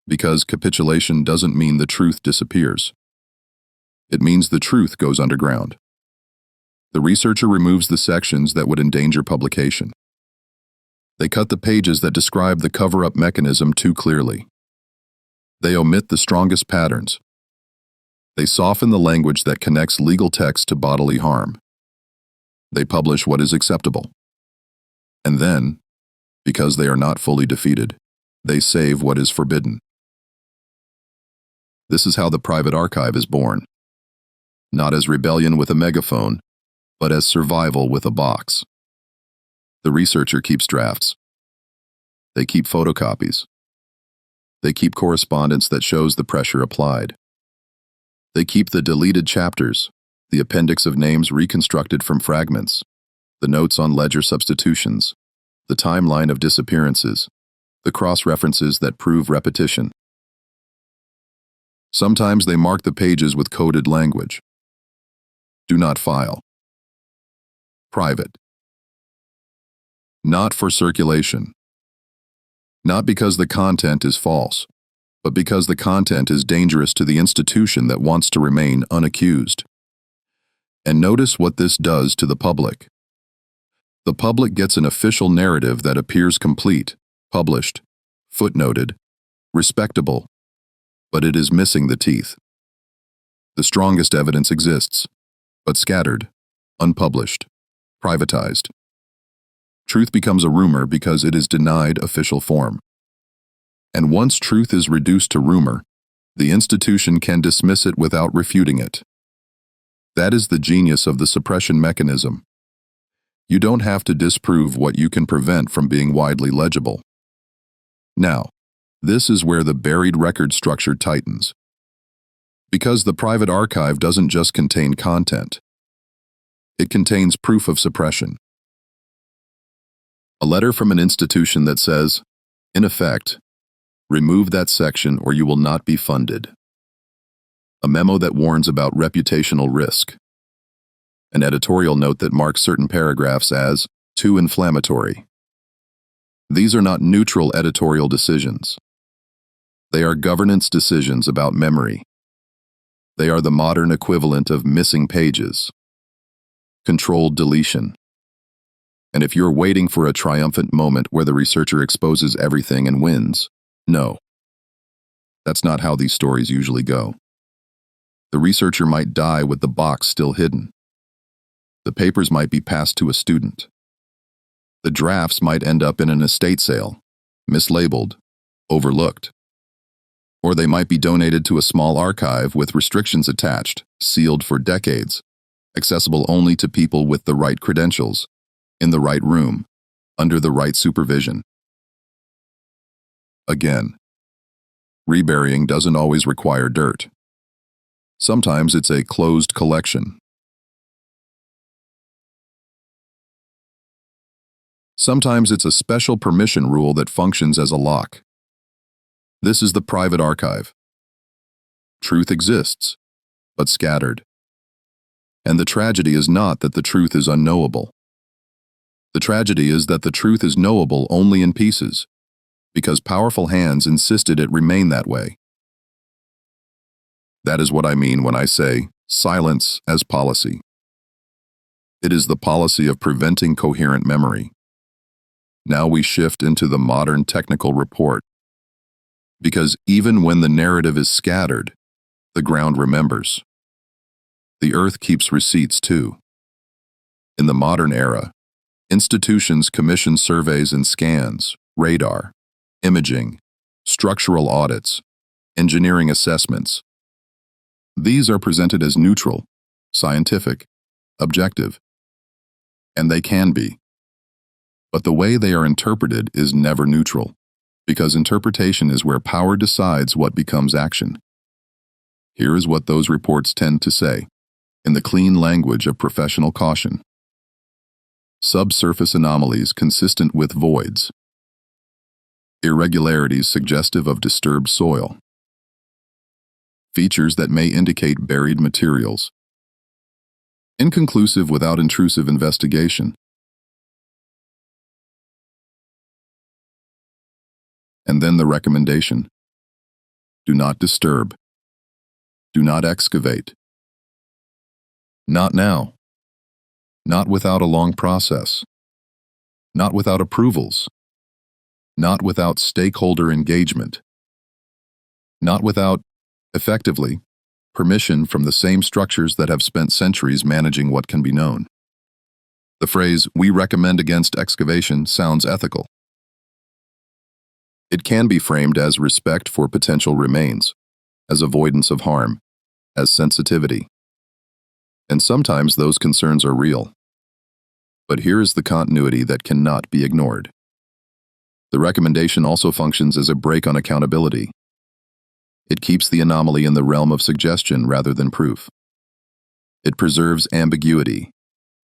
Because capitulation doesn't mean the truth disappears. It means the truth goes underground. The researcher removes the sections that would endanger publication. They cut the pages that describe the cover-up mechanism too clearly. They omit the strongest patterns. They soften the language that connects legal text to bodily harm. They publish what is acceptable. And then, because they are not fully defeated, they save what is forbidden. This is how the private archive is born. Not as rebellion with a megaphone, but as survival with a box. The researcher keeps drafts. They keep photocopies. They keep correspondence that shows the pressure applied. They keep the deleted chapters, the appendix of names reconstructed from fragments, the notes on ledger substitutions, the timeline of disappearances, the cross-references that prove repetition. Sometimes they mark the pages with coded language. Do not file. Private. Not for circulation. Not because the content is false, but because the content is dangerous to the institution that wants to remain unaccused. And notice what this does to the public. The public gets an official narrative that appears complete, published, footnoted, respectable, but it is missing the teeth. The strongest evidence exists, but scattered, unpublished, privatized. Truth becomes a rumor because it is denied official form. And once truth is reduced to rumor, the institution can dismiss it without refuting it. That is the genius of the suppression mechanism. You don't have to disprove what you can prevent from being widely legible. Now, this is where the buried record structure tightens. Because the private archive doesn't just contain content. It contains proof of suppression. A letter from an institution that says, in effect, remove that section or you will not be funded. A memo that warns about reputational risk. An editorial note that marks certain paragraphs as too inflammatory. These are not neutral editorial decisions. They are governance decisions about memory. They are the modern equivalent of missing pages. Controlled deletion. And if you're waiting for a triumphant moment where the researcher exposes everything and wins, no. That's not how these stories usually go. The researcher might die with the box still hidden. The papers might be passed to a student. The drafts might end up in an estate sale, mislabeled, overlooked. Or they might be donated to a small archive with restrictions attached, sealed for decades, accessible only to people with the right credentials, in the right room, under the right supervision. Again, reburying doesn't always require dirt. Sometimes it's a closed collection. Sometimes it's a special permission rule that functions as a lock. This is the private archive. Truth exists, but scattered. And the tragedy is not that the truth is unknowable. The tragedy is that the truth is knowable only in pieces, because powerful hands insisted it remain that way. That is what I mean when I say silence as policy. It is the policy of preventing coherent memory. Now we shift into the modern technical report. Because even when the narrative is scattered, the ground remembers. The earth keeps receipts too. In the modern era, institutions commission surveys and scans, radar, imaging, structural audits, engineering assessments. These are presented as neutral, scientific, objective, and they can be. But the way they are interpreted is never neutral, because interpretation is where power decides what becomes action. Here is what those reports tend to say, in the clean language of professional caution. Subsurface anomalies consistent with voids. Irregularities suggestive of disturbed soil. Features that may indicate buried materials. Inconclusive without intrusive investigation. And then the recommendation. Do not disturb. Do not excavate. Not now. Not without a long process. Not without approvals. Not without stakeholder engagement. Not without, effectively, permission from the same structures that have spent centuries managing what can be known. The phrase, "we recommend against excavation," sounds ethical. It can be framed as respect for potential remains, as avoidance of harm, as sensitivity. and sometimes those concerns are real. But here is the continuity that cannot be ignored. The recommendation also functions as a brake on accountability. It keeps the anomaly in the realm of suggestion rather than proof. It preserves ambiguity,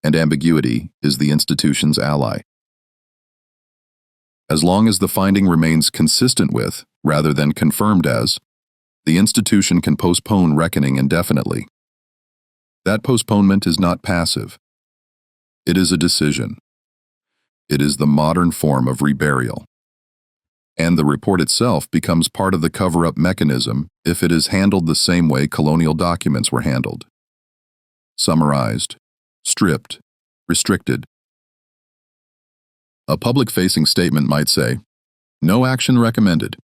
and ambiguity is the institution's ally. As long as the finding remains consistent with, rather than confirmed as, the institution can postpone reckoning indefinitely. That postponement is not passive. It is a decision. It is the modern form of reburial. And the report itself becomes part of the cover-up mechanism if it is handled the same way colonial documents were handled. Summarized, stripped, restricted. A public-facing statement might say, "No action recommended."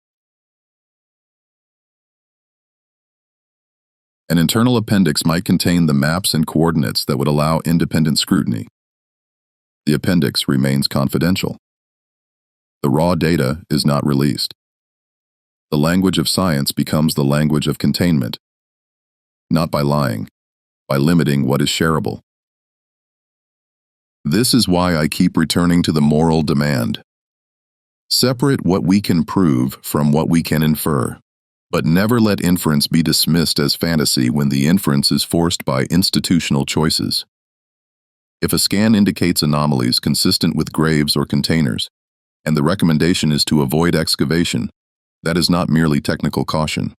An internal appendix might contain the maps and coordinates that would allow independent scrutiny. The appendix remains confidential. The raw data is not released. The language of science becomes the language of containment, not by lying, by limiting what is shareable. This is why I keep returning to the moral demand. Separate what we can prove from what we can infer, but never let inference be dismissed as fantasy when the inference is forced by institutional choices. If a scan indicates anomalies consistent with graves or containers, and the recommendation is to avoid excavation, that is not merely technical caution.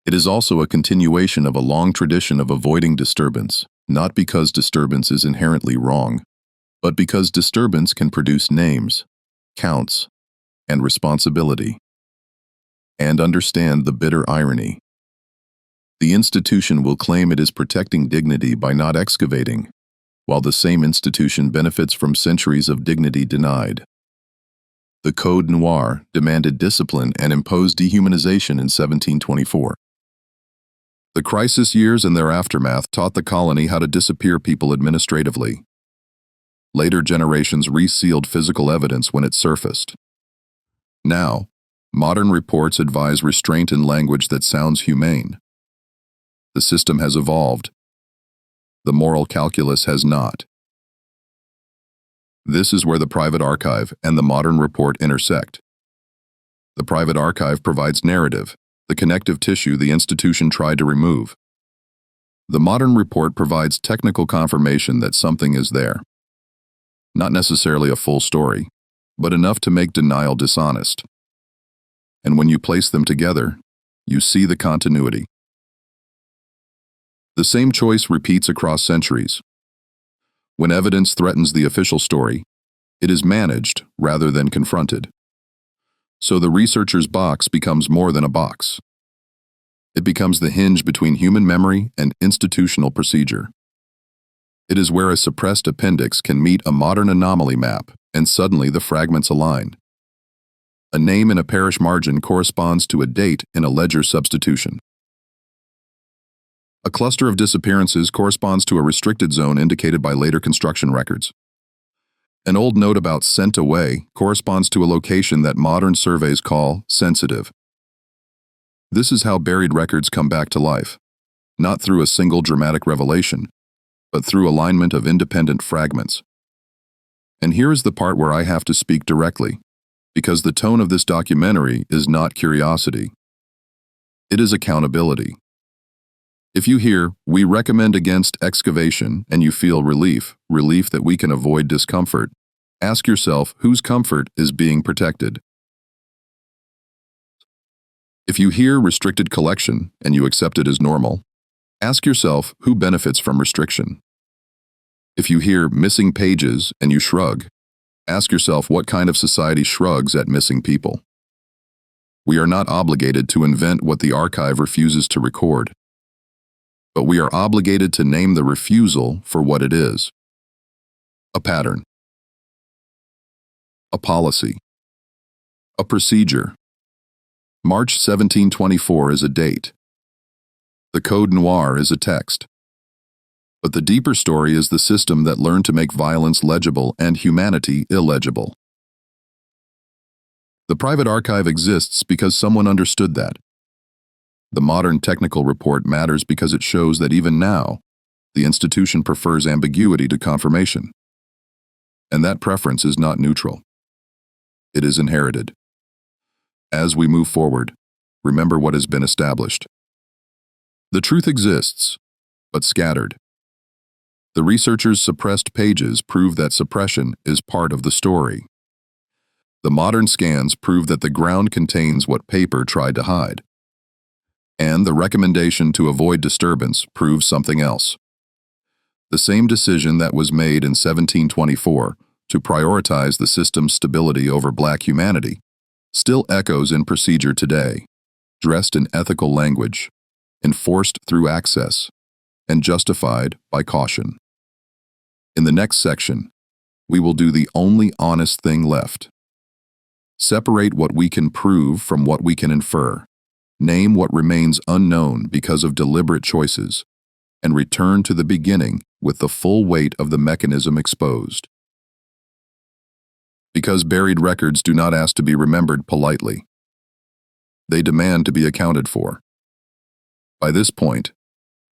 It is also a continuation of a long tradition of avoiding disturbance, not because disturbance is inherently wrong, but because disturbance can produce names, counts, and responsibility. And understand the bitter irony. The institution will claim it is protecting dignity by not excavating, while the same institution benefits from centuries of dignity denied. The Code Noir demanded discipline and imposed dehumanization in 1724. The crisis years and their aftermath taught the colony how to disappear people administratively. Later generations resealed physical evidence when it surfaced. Now, modern reports advise restraint in language that sounds humane. The system has evolved. The moral calculus has not. This is where the private archive and the modern report intersect. The private archive provides narrative, the connective tissue the institution tried to remove. The modern report provides technical confirmation that something is there. Not necessarily a full story, but enough to make denial dishonest. And when you place them together, you see the continuity. The same choice repeats across centuries. When evidence threatens the official story, it is managed rather than confronted. So the researcher's box becomes more than a box. It becomes the hinge between human memory and institutional procedure. It is where a suppressed appendix can meet a modern anomaly map, and suddenly the fragments align. A name in a parish margin corresponds to a date in a ledger substitution. A cluster of disappearances corresponds to a restricted zone indicated by later construction records. An old note about sent away corresponds to a location that modern surveys call sensitive. This is how buried records come back to life, not through a single dramatic revelation, but through alignment of independent fragments. And here is the part where I have to speak directly, because the tone of this documentary is not curiosity. It is accountability. If you hear, "We recommend against excavation," and you feel relief that we can avoid discomfort, ask yourself whose comfort is being protected. If you hear restricted collection and you accept it as normal, ask yourself who benefits from restriction. If you hear missing pages and you shrug, ask yourself what kind of society shrugs at missing people. We are not obligated to invent what the archive refuses to record, but we are obligated to name the refusal for what it is. A pattern. A policy. A procedure. March 1724 is a date. The Code Noir is a text. But the deeper story is the system that learned to make violence legible and humanity illegible. The private archive exists because someone understood that. The modern technical report matters because it shows that even now, The institution prefers ambiguity to confirmation. And that preference is not neutral. It is inherited. As we move forward, remember what has been established. The truth exists, but scattered. The researchers' suppressed pages prove that suppression is part of the story. The modern scans prove that the ground contains what paper tried to hide. And the recommendation to avoid disturbance proves something else. The same decision that was made in 1724 to prioritize the system's stability over black humanity still echoes in procedure today, dressed in ethical language, enforced through access, and justified by caution. In the next section, we will do the only honest thing left. Separate what we can prove from what we can infer, name what remains unknown because of deliberate choices, and return to the beginning with the full weight of the mechanism exposed. Because buried records do not ask to be remembered politely. They demand to be accounted for. By this point,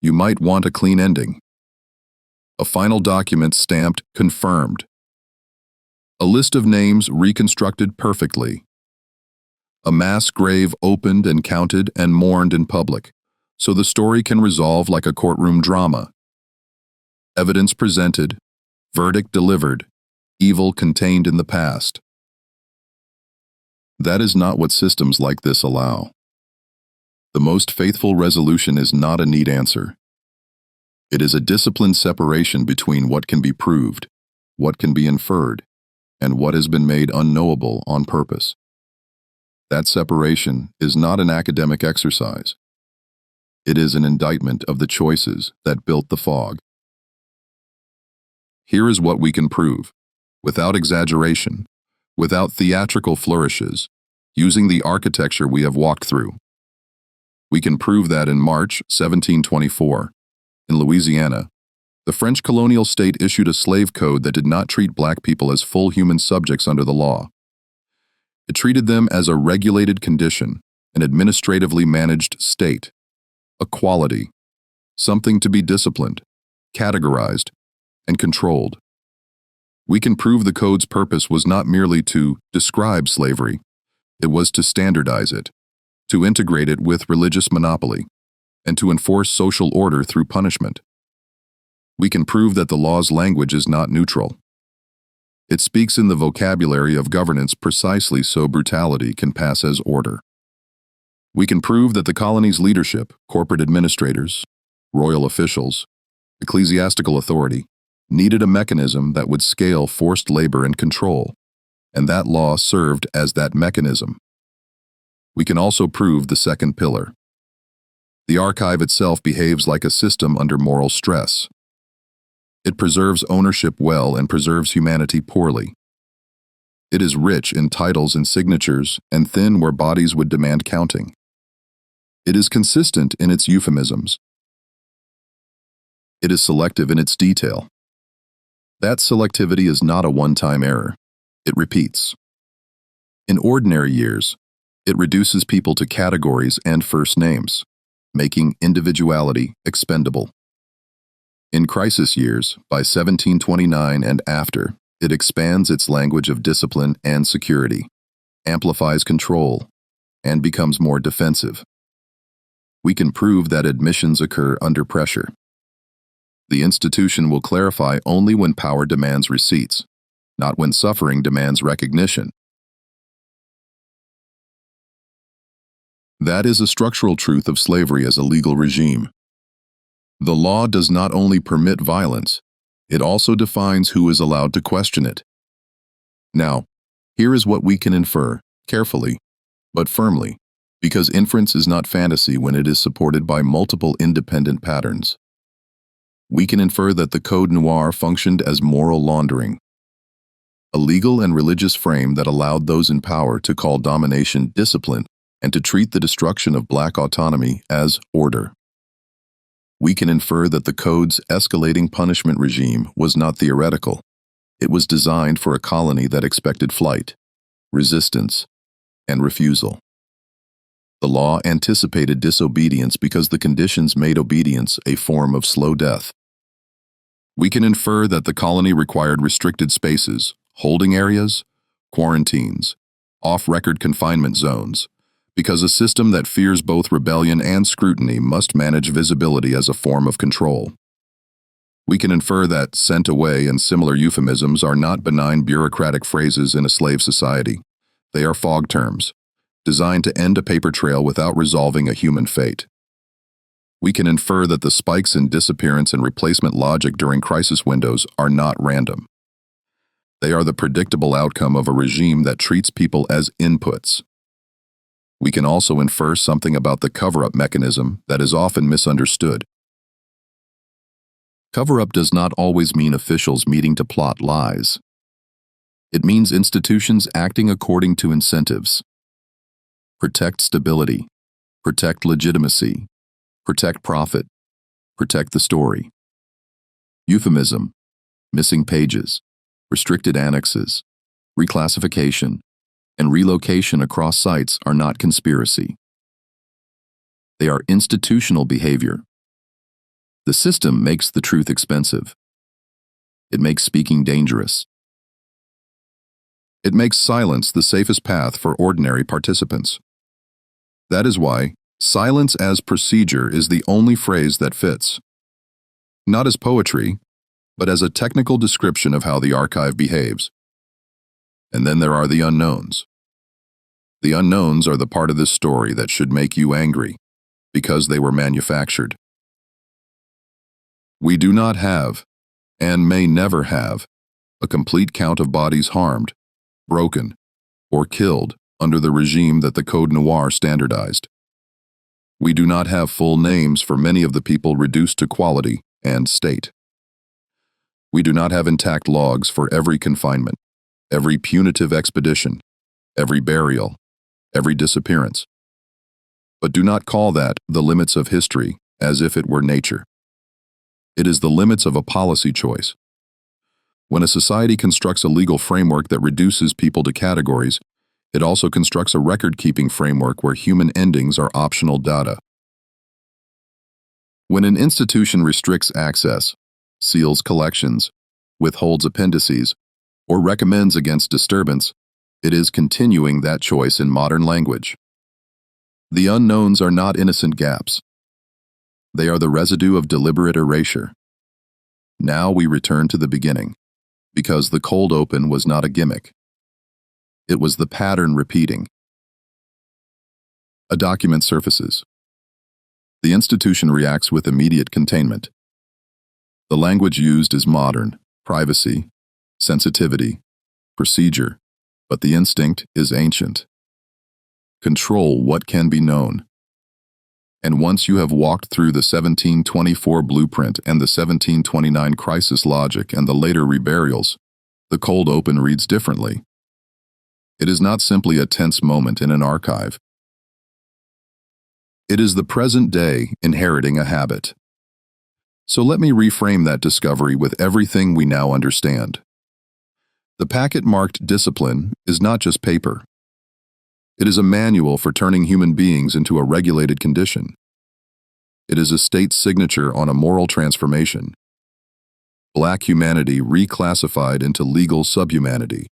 you might want a clean ending. A final document stamped confirmed. A list of names reconstructed perfectly. A mass grave opened and counted and mourned in public, so the story can resolve like a courtroom drama. Evidence presented, verdict delivered, evil contained in the past. That is not what systems like this allow. The most faithful resolution is not a neat answer. It is a disciplined separation between what can be proved, what can be inferred, and what has been made unknowable on purpose. That separation is not an academic exercise. It is an indictment of the choices that built the fog. Here is what we can prove, without exaggeration, without theatrical flourishes, using the architecture we have walked through. We can prove that in March 1724, in Louisiana, the French colonial state issued a slave code that did not treat black people as full human subjects under the law. It treated them as a regulated condition, an administratively managed state, a quality, something to be disciplined, categorized, and controlled. We can prove the code's purpose was not merely to describe slavery, it was to standardize it, to integrate it with religious monopoly, and to enforce social order through punishment. We can prove that the law's language is not neutral. It speaks in the vocabulary of governance precisely so brutality can pass as order. We can prove that the colony's leadership, corporate administrators, royal officials, ecclesiastical authority, needed a mechanism that would scale forced labor and control, and that law served as that mechanism. We can also prove the second pillar. The archive itself behaves like a system under moral stress. It preserves ownership well and preserves humanity poorly. It is rich in titles and signatures and thin where bodies would demand counting. It is consistent in its euphemisms. It is selective in its detail. That selectivity is not a one-time error. It repeats. In ordinary years, it reduces people to categories and first names, making individuality expendable. In crisis years, by 1729 and after, it expands its language of discipline and security, amplifies control, and becomes more defensive. We can prove that admissions occur under pressure. The institution will clarify only when power demands receipts, not when suffering demands recognition. That is a structural truth of slavery as a legal regime. The law does not only permit violence, it also defines who is allowed to question it. Now, here is what we can infer, carefully, but firmly, because inference is not fantasy when it is supported by multiple independent patterns. We can infer that the Code Noir functioned as moral laundering, a legal and religious frame that allowed those in power to call domination discipline and to treat the destruction of black autonomy as order. We can infer that the Code's escalating punishment regime was not theoretical. It was designed for a colony that expected flight, resistance, and refusal. The law anticipated disobedience because the conditions made obedience a form of slow death, We can infer that the colony required restricted spaces, holding areas, quarantines, off-record confinement zones, because a system that fears both rebellion and scrutiny must manage visibility as a form of control. We can infer that sent away and similar euphemisms are not benign bureaucratic phrases in a slave society. They are fog terms, designed to end a paper trail without resolving a human fate. We can infer that the spikes in disappearance and replacement logic during crisis windows are not random. They are the predictable outcome of a regime that treats people as inputs. We can also infer something about the cover-up mechanism that is often misunderstood. Cover-up does not always mean officials meeting to plot lies. It means institutions acting according to incentives. Protect stability, protect legitimacy, protect profit, protect the story. Euphemism, missing pages, restricted annexes, reclassification, and relocation across sites are not conspiracy. They are institutional behavior. The system makes the truth expensive. It makes speaking dangerous. It makes silence the safest path for ordinary participants. That is why silence as procedure is the only phrase that fits. Not as poetry, but as a technical description of how the archive behaves. And then there are the unknowns. The unknowns are the part of this story that should make you angry, because they were manufactured. We do not have, and may never have, a complete count of bodies harmed, broken, or killed under the regime that the Code Noir standardized. We do not have full names for many of the people reduced to quality and state. We do not have intact logs for every confinement, every punitive expedition, every burial, every disappearance. But do not call that the limits of history as if it were nature. It is the limits of a policy choice. When a society constructs a legal framework that reduces people to categories, it also constructs a record-keeping framework where human endings are optional data. When an institution restricts access, seals collections, withholds appendices, or recommends against disturbance, it is continuing that choice in modern language. The unknowns are not innocent gaps. They are the residue of deliberate erasure. Now we return to the beginning, because the cold open was not a gimmick. It was the pattern repeating. A document surfaces. The institution reacts with immediate containment. The language used is modern, privacy, sensitivity, procedure, but the instinct is ancient. Control what can be known. And once you have walked through the 1724 blueprint and the 1729 crisis logic and the later reburials, the cold open reads differently. It is not simply a tense moment in an archive. It is the present day inheriting a habit. So let me reframe that discovery with everything we now understand. The packet marked discipline is not just paper. It is a manual for turning human beings into a regulated condition. It is a state's signature on a moral transformation. Black humanity reclassified into legal subhumanity.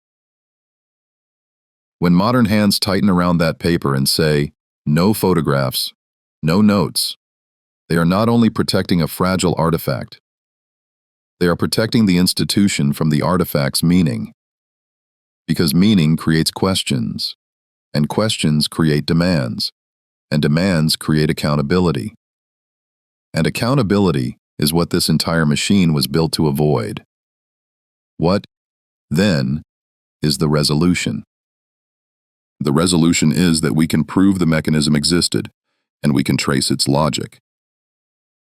When modern hands tighten around that paper and say, no photographs, no notes, they are not only protecting a fragile artifact, they are protecting the institution from the artifact's meaning. Because meaning creates questions, and questions create demands, and demands create accountability. And accountability is what this entire machine was built to avoid. What, then, is the resolution? The resolution is that we can prove the mechanism existed, and we can trace its logic.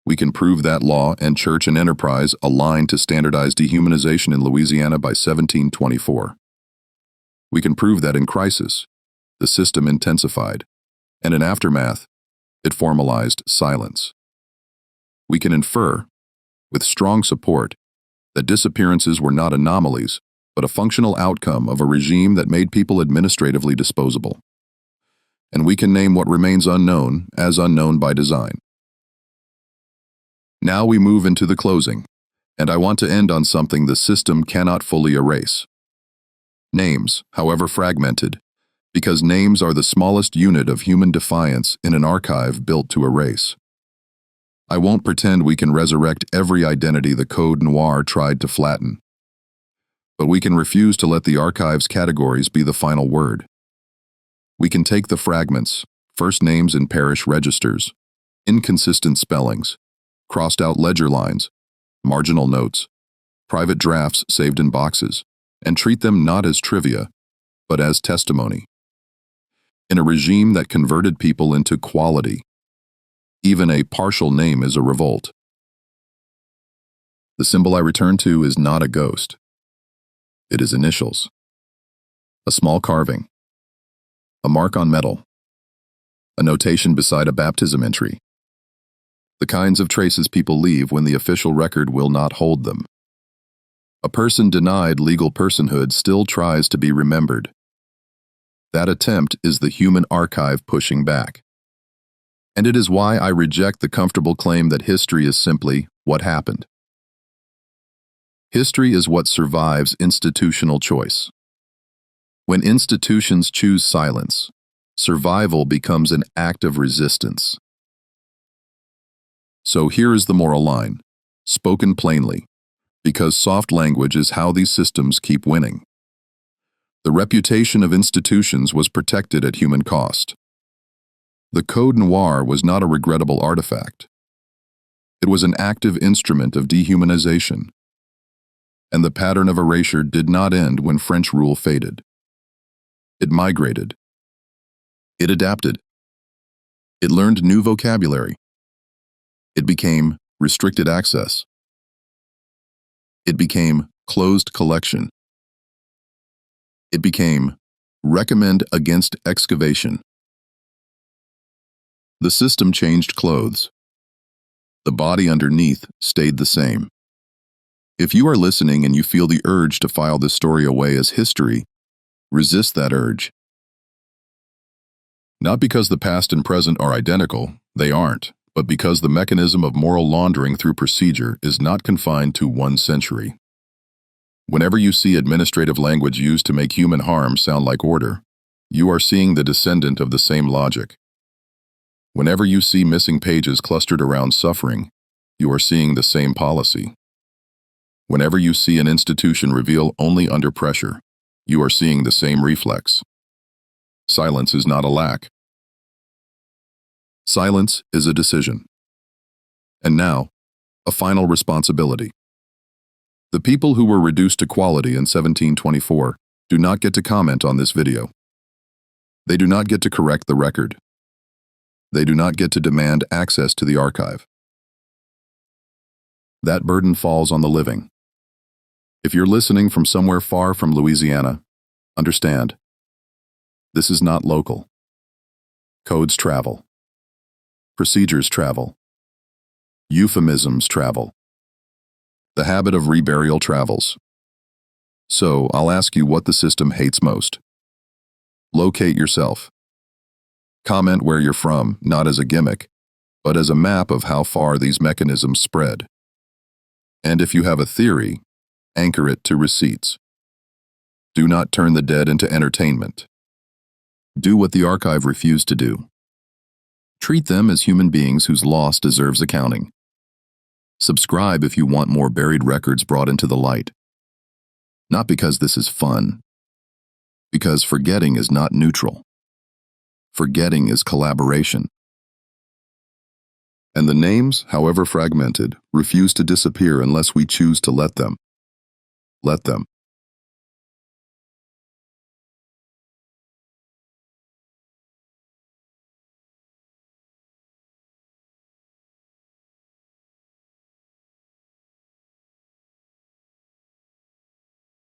We can prove that law and church and enterprise aligned to standardize dehumanization in Louisiana by 1724. We can prove that in crisis, the system intensified, and in aftermath, it formalized silence. We can infer, with strong support, that disappearances were not anomalies, but a functional outcome of a regime that made people administratively disposable. And we can name what remains unknown as unknown by design. Now we move into the closing, And I want to end on something the system cannot fully erase. Names, however fragmented, because names are the smallest unit of human defiance in an archive built to erase. I won't pretend we can resurrect every identity the Code Noir tried to flatten. But we can refuse to let the archive's categories be the final word. We can take the fragments, first names in parish registers, inconsistent spellings, crossed-out ledger lines, marginal notes, private drafts saved in boxes, and treat them not as trivia, but as testimony. In a regime that converted people into quality, even a partial name is a revolt. The symbol I return to is not a ghost. It is initials. A small carving. A mark on metal. A notation beside a baptism entry. The kinds of traces people leave when the official record will not hold them. A person denied legal personhood still tries to be remembered. That attempt is the human archive pushing back. And it is why I reject the comfortable claim that history is simply what happened. History is what survives institutional choice. When institutions choose silence, survival becomes an act of resistance. So here is the moral line, spoken plainly, because soft language is how these systems keep winning. The reputation of institutions was protected at human cost. The Code Noir was not a regrettable artifact. It was an active instrument of dehumanization. And the pattern of erasure did not end when French rule faded. It migrated. It adapted. It learned new vocabulary. It became restricted access. It became closed collection. It became recommend against excavation. The system changed clothes. The body underneath stayed the same. If you are listening and you feel the urge to file this story away as history, resist that urge. Not because the past and present are identical, they aren't, but because the mechanism of moral laundering through procedure is not confined to 1 century. Whenever you see administrative language used to make human harm sound like order, you are seeing the descendant of the same logic. Whenever you see missing pages clustered around suffering, you are seeing the same policy. Whenever you see an institution reveal only under pressure, you are seeing the same reflex. Silence is not a lack. Silence is a decision. And now, a final responsibility. The people who were reduced to quality in 1724 do not get to comment on this video. They do not get to correct the record. They do not get to demand access to the archive. That burden falls on the living. If you're listening from somewhere far from Louisiana, understand, this is not local. Codes travel. Procedures travel. Euphemisms travel. The habit of reburial travels. So I'll ask you what the system hates most. Locate yourself. Comment where you're from, not as a gimmick, but as a map of how far these mechanisms spread. And if you have a theory, anchor it to receipts. Do not turn the dead into entertainment. Do what the archive refused to do. Treat them as human beings whose loss deserves accounting. Subscribe if you want more buried records brought into the light. Not because this is fun, because forgetting is not neutral. Forgetting is collaboration. And the names, however fragmented, refuse to disappear unless we choose to let them. Let them.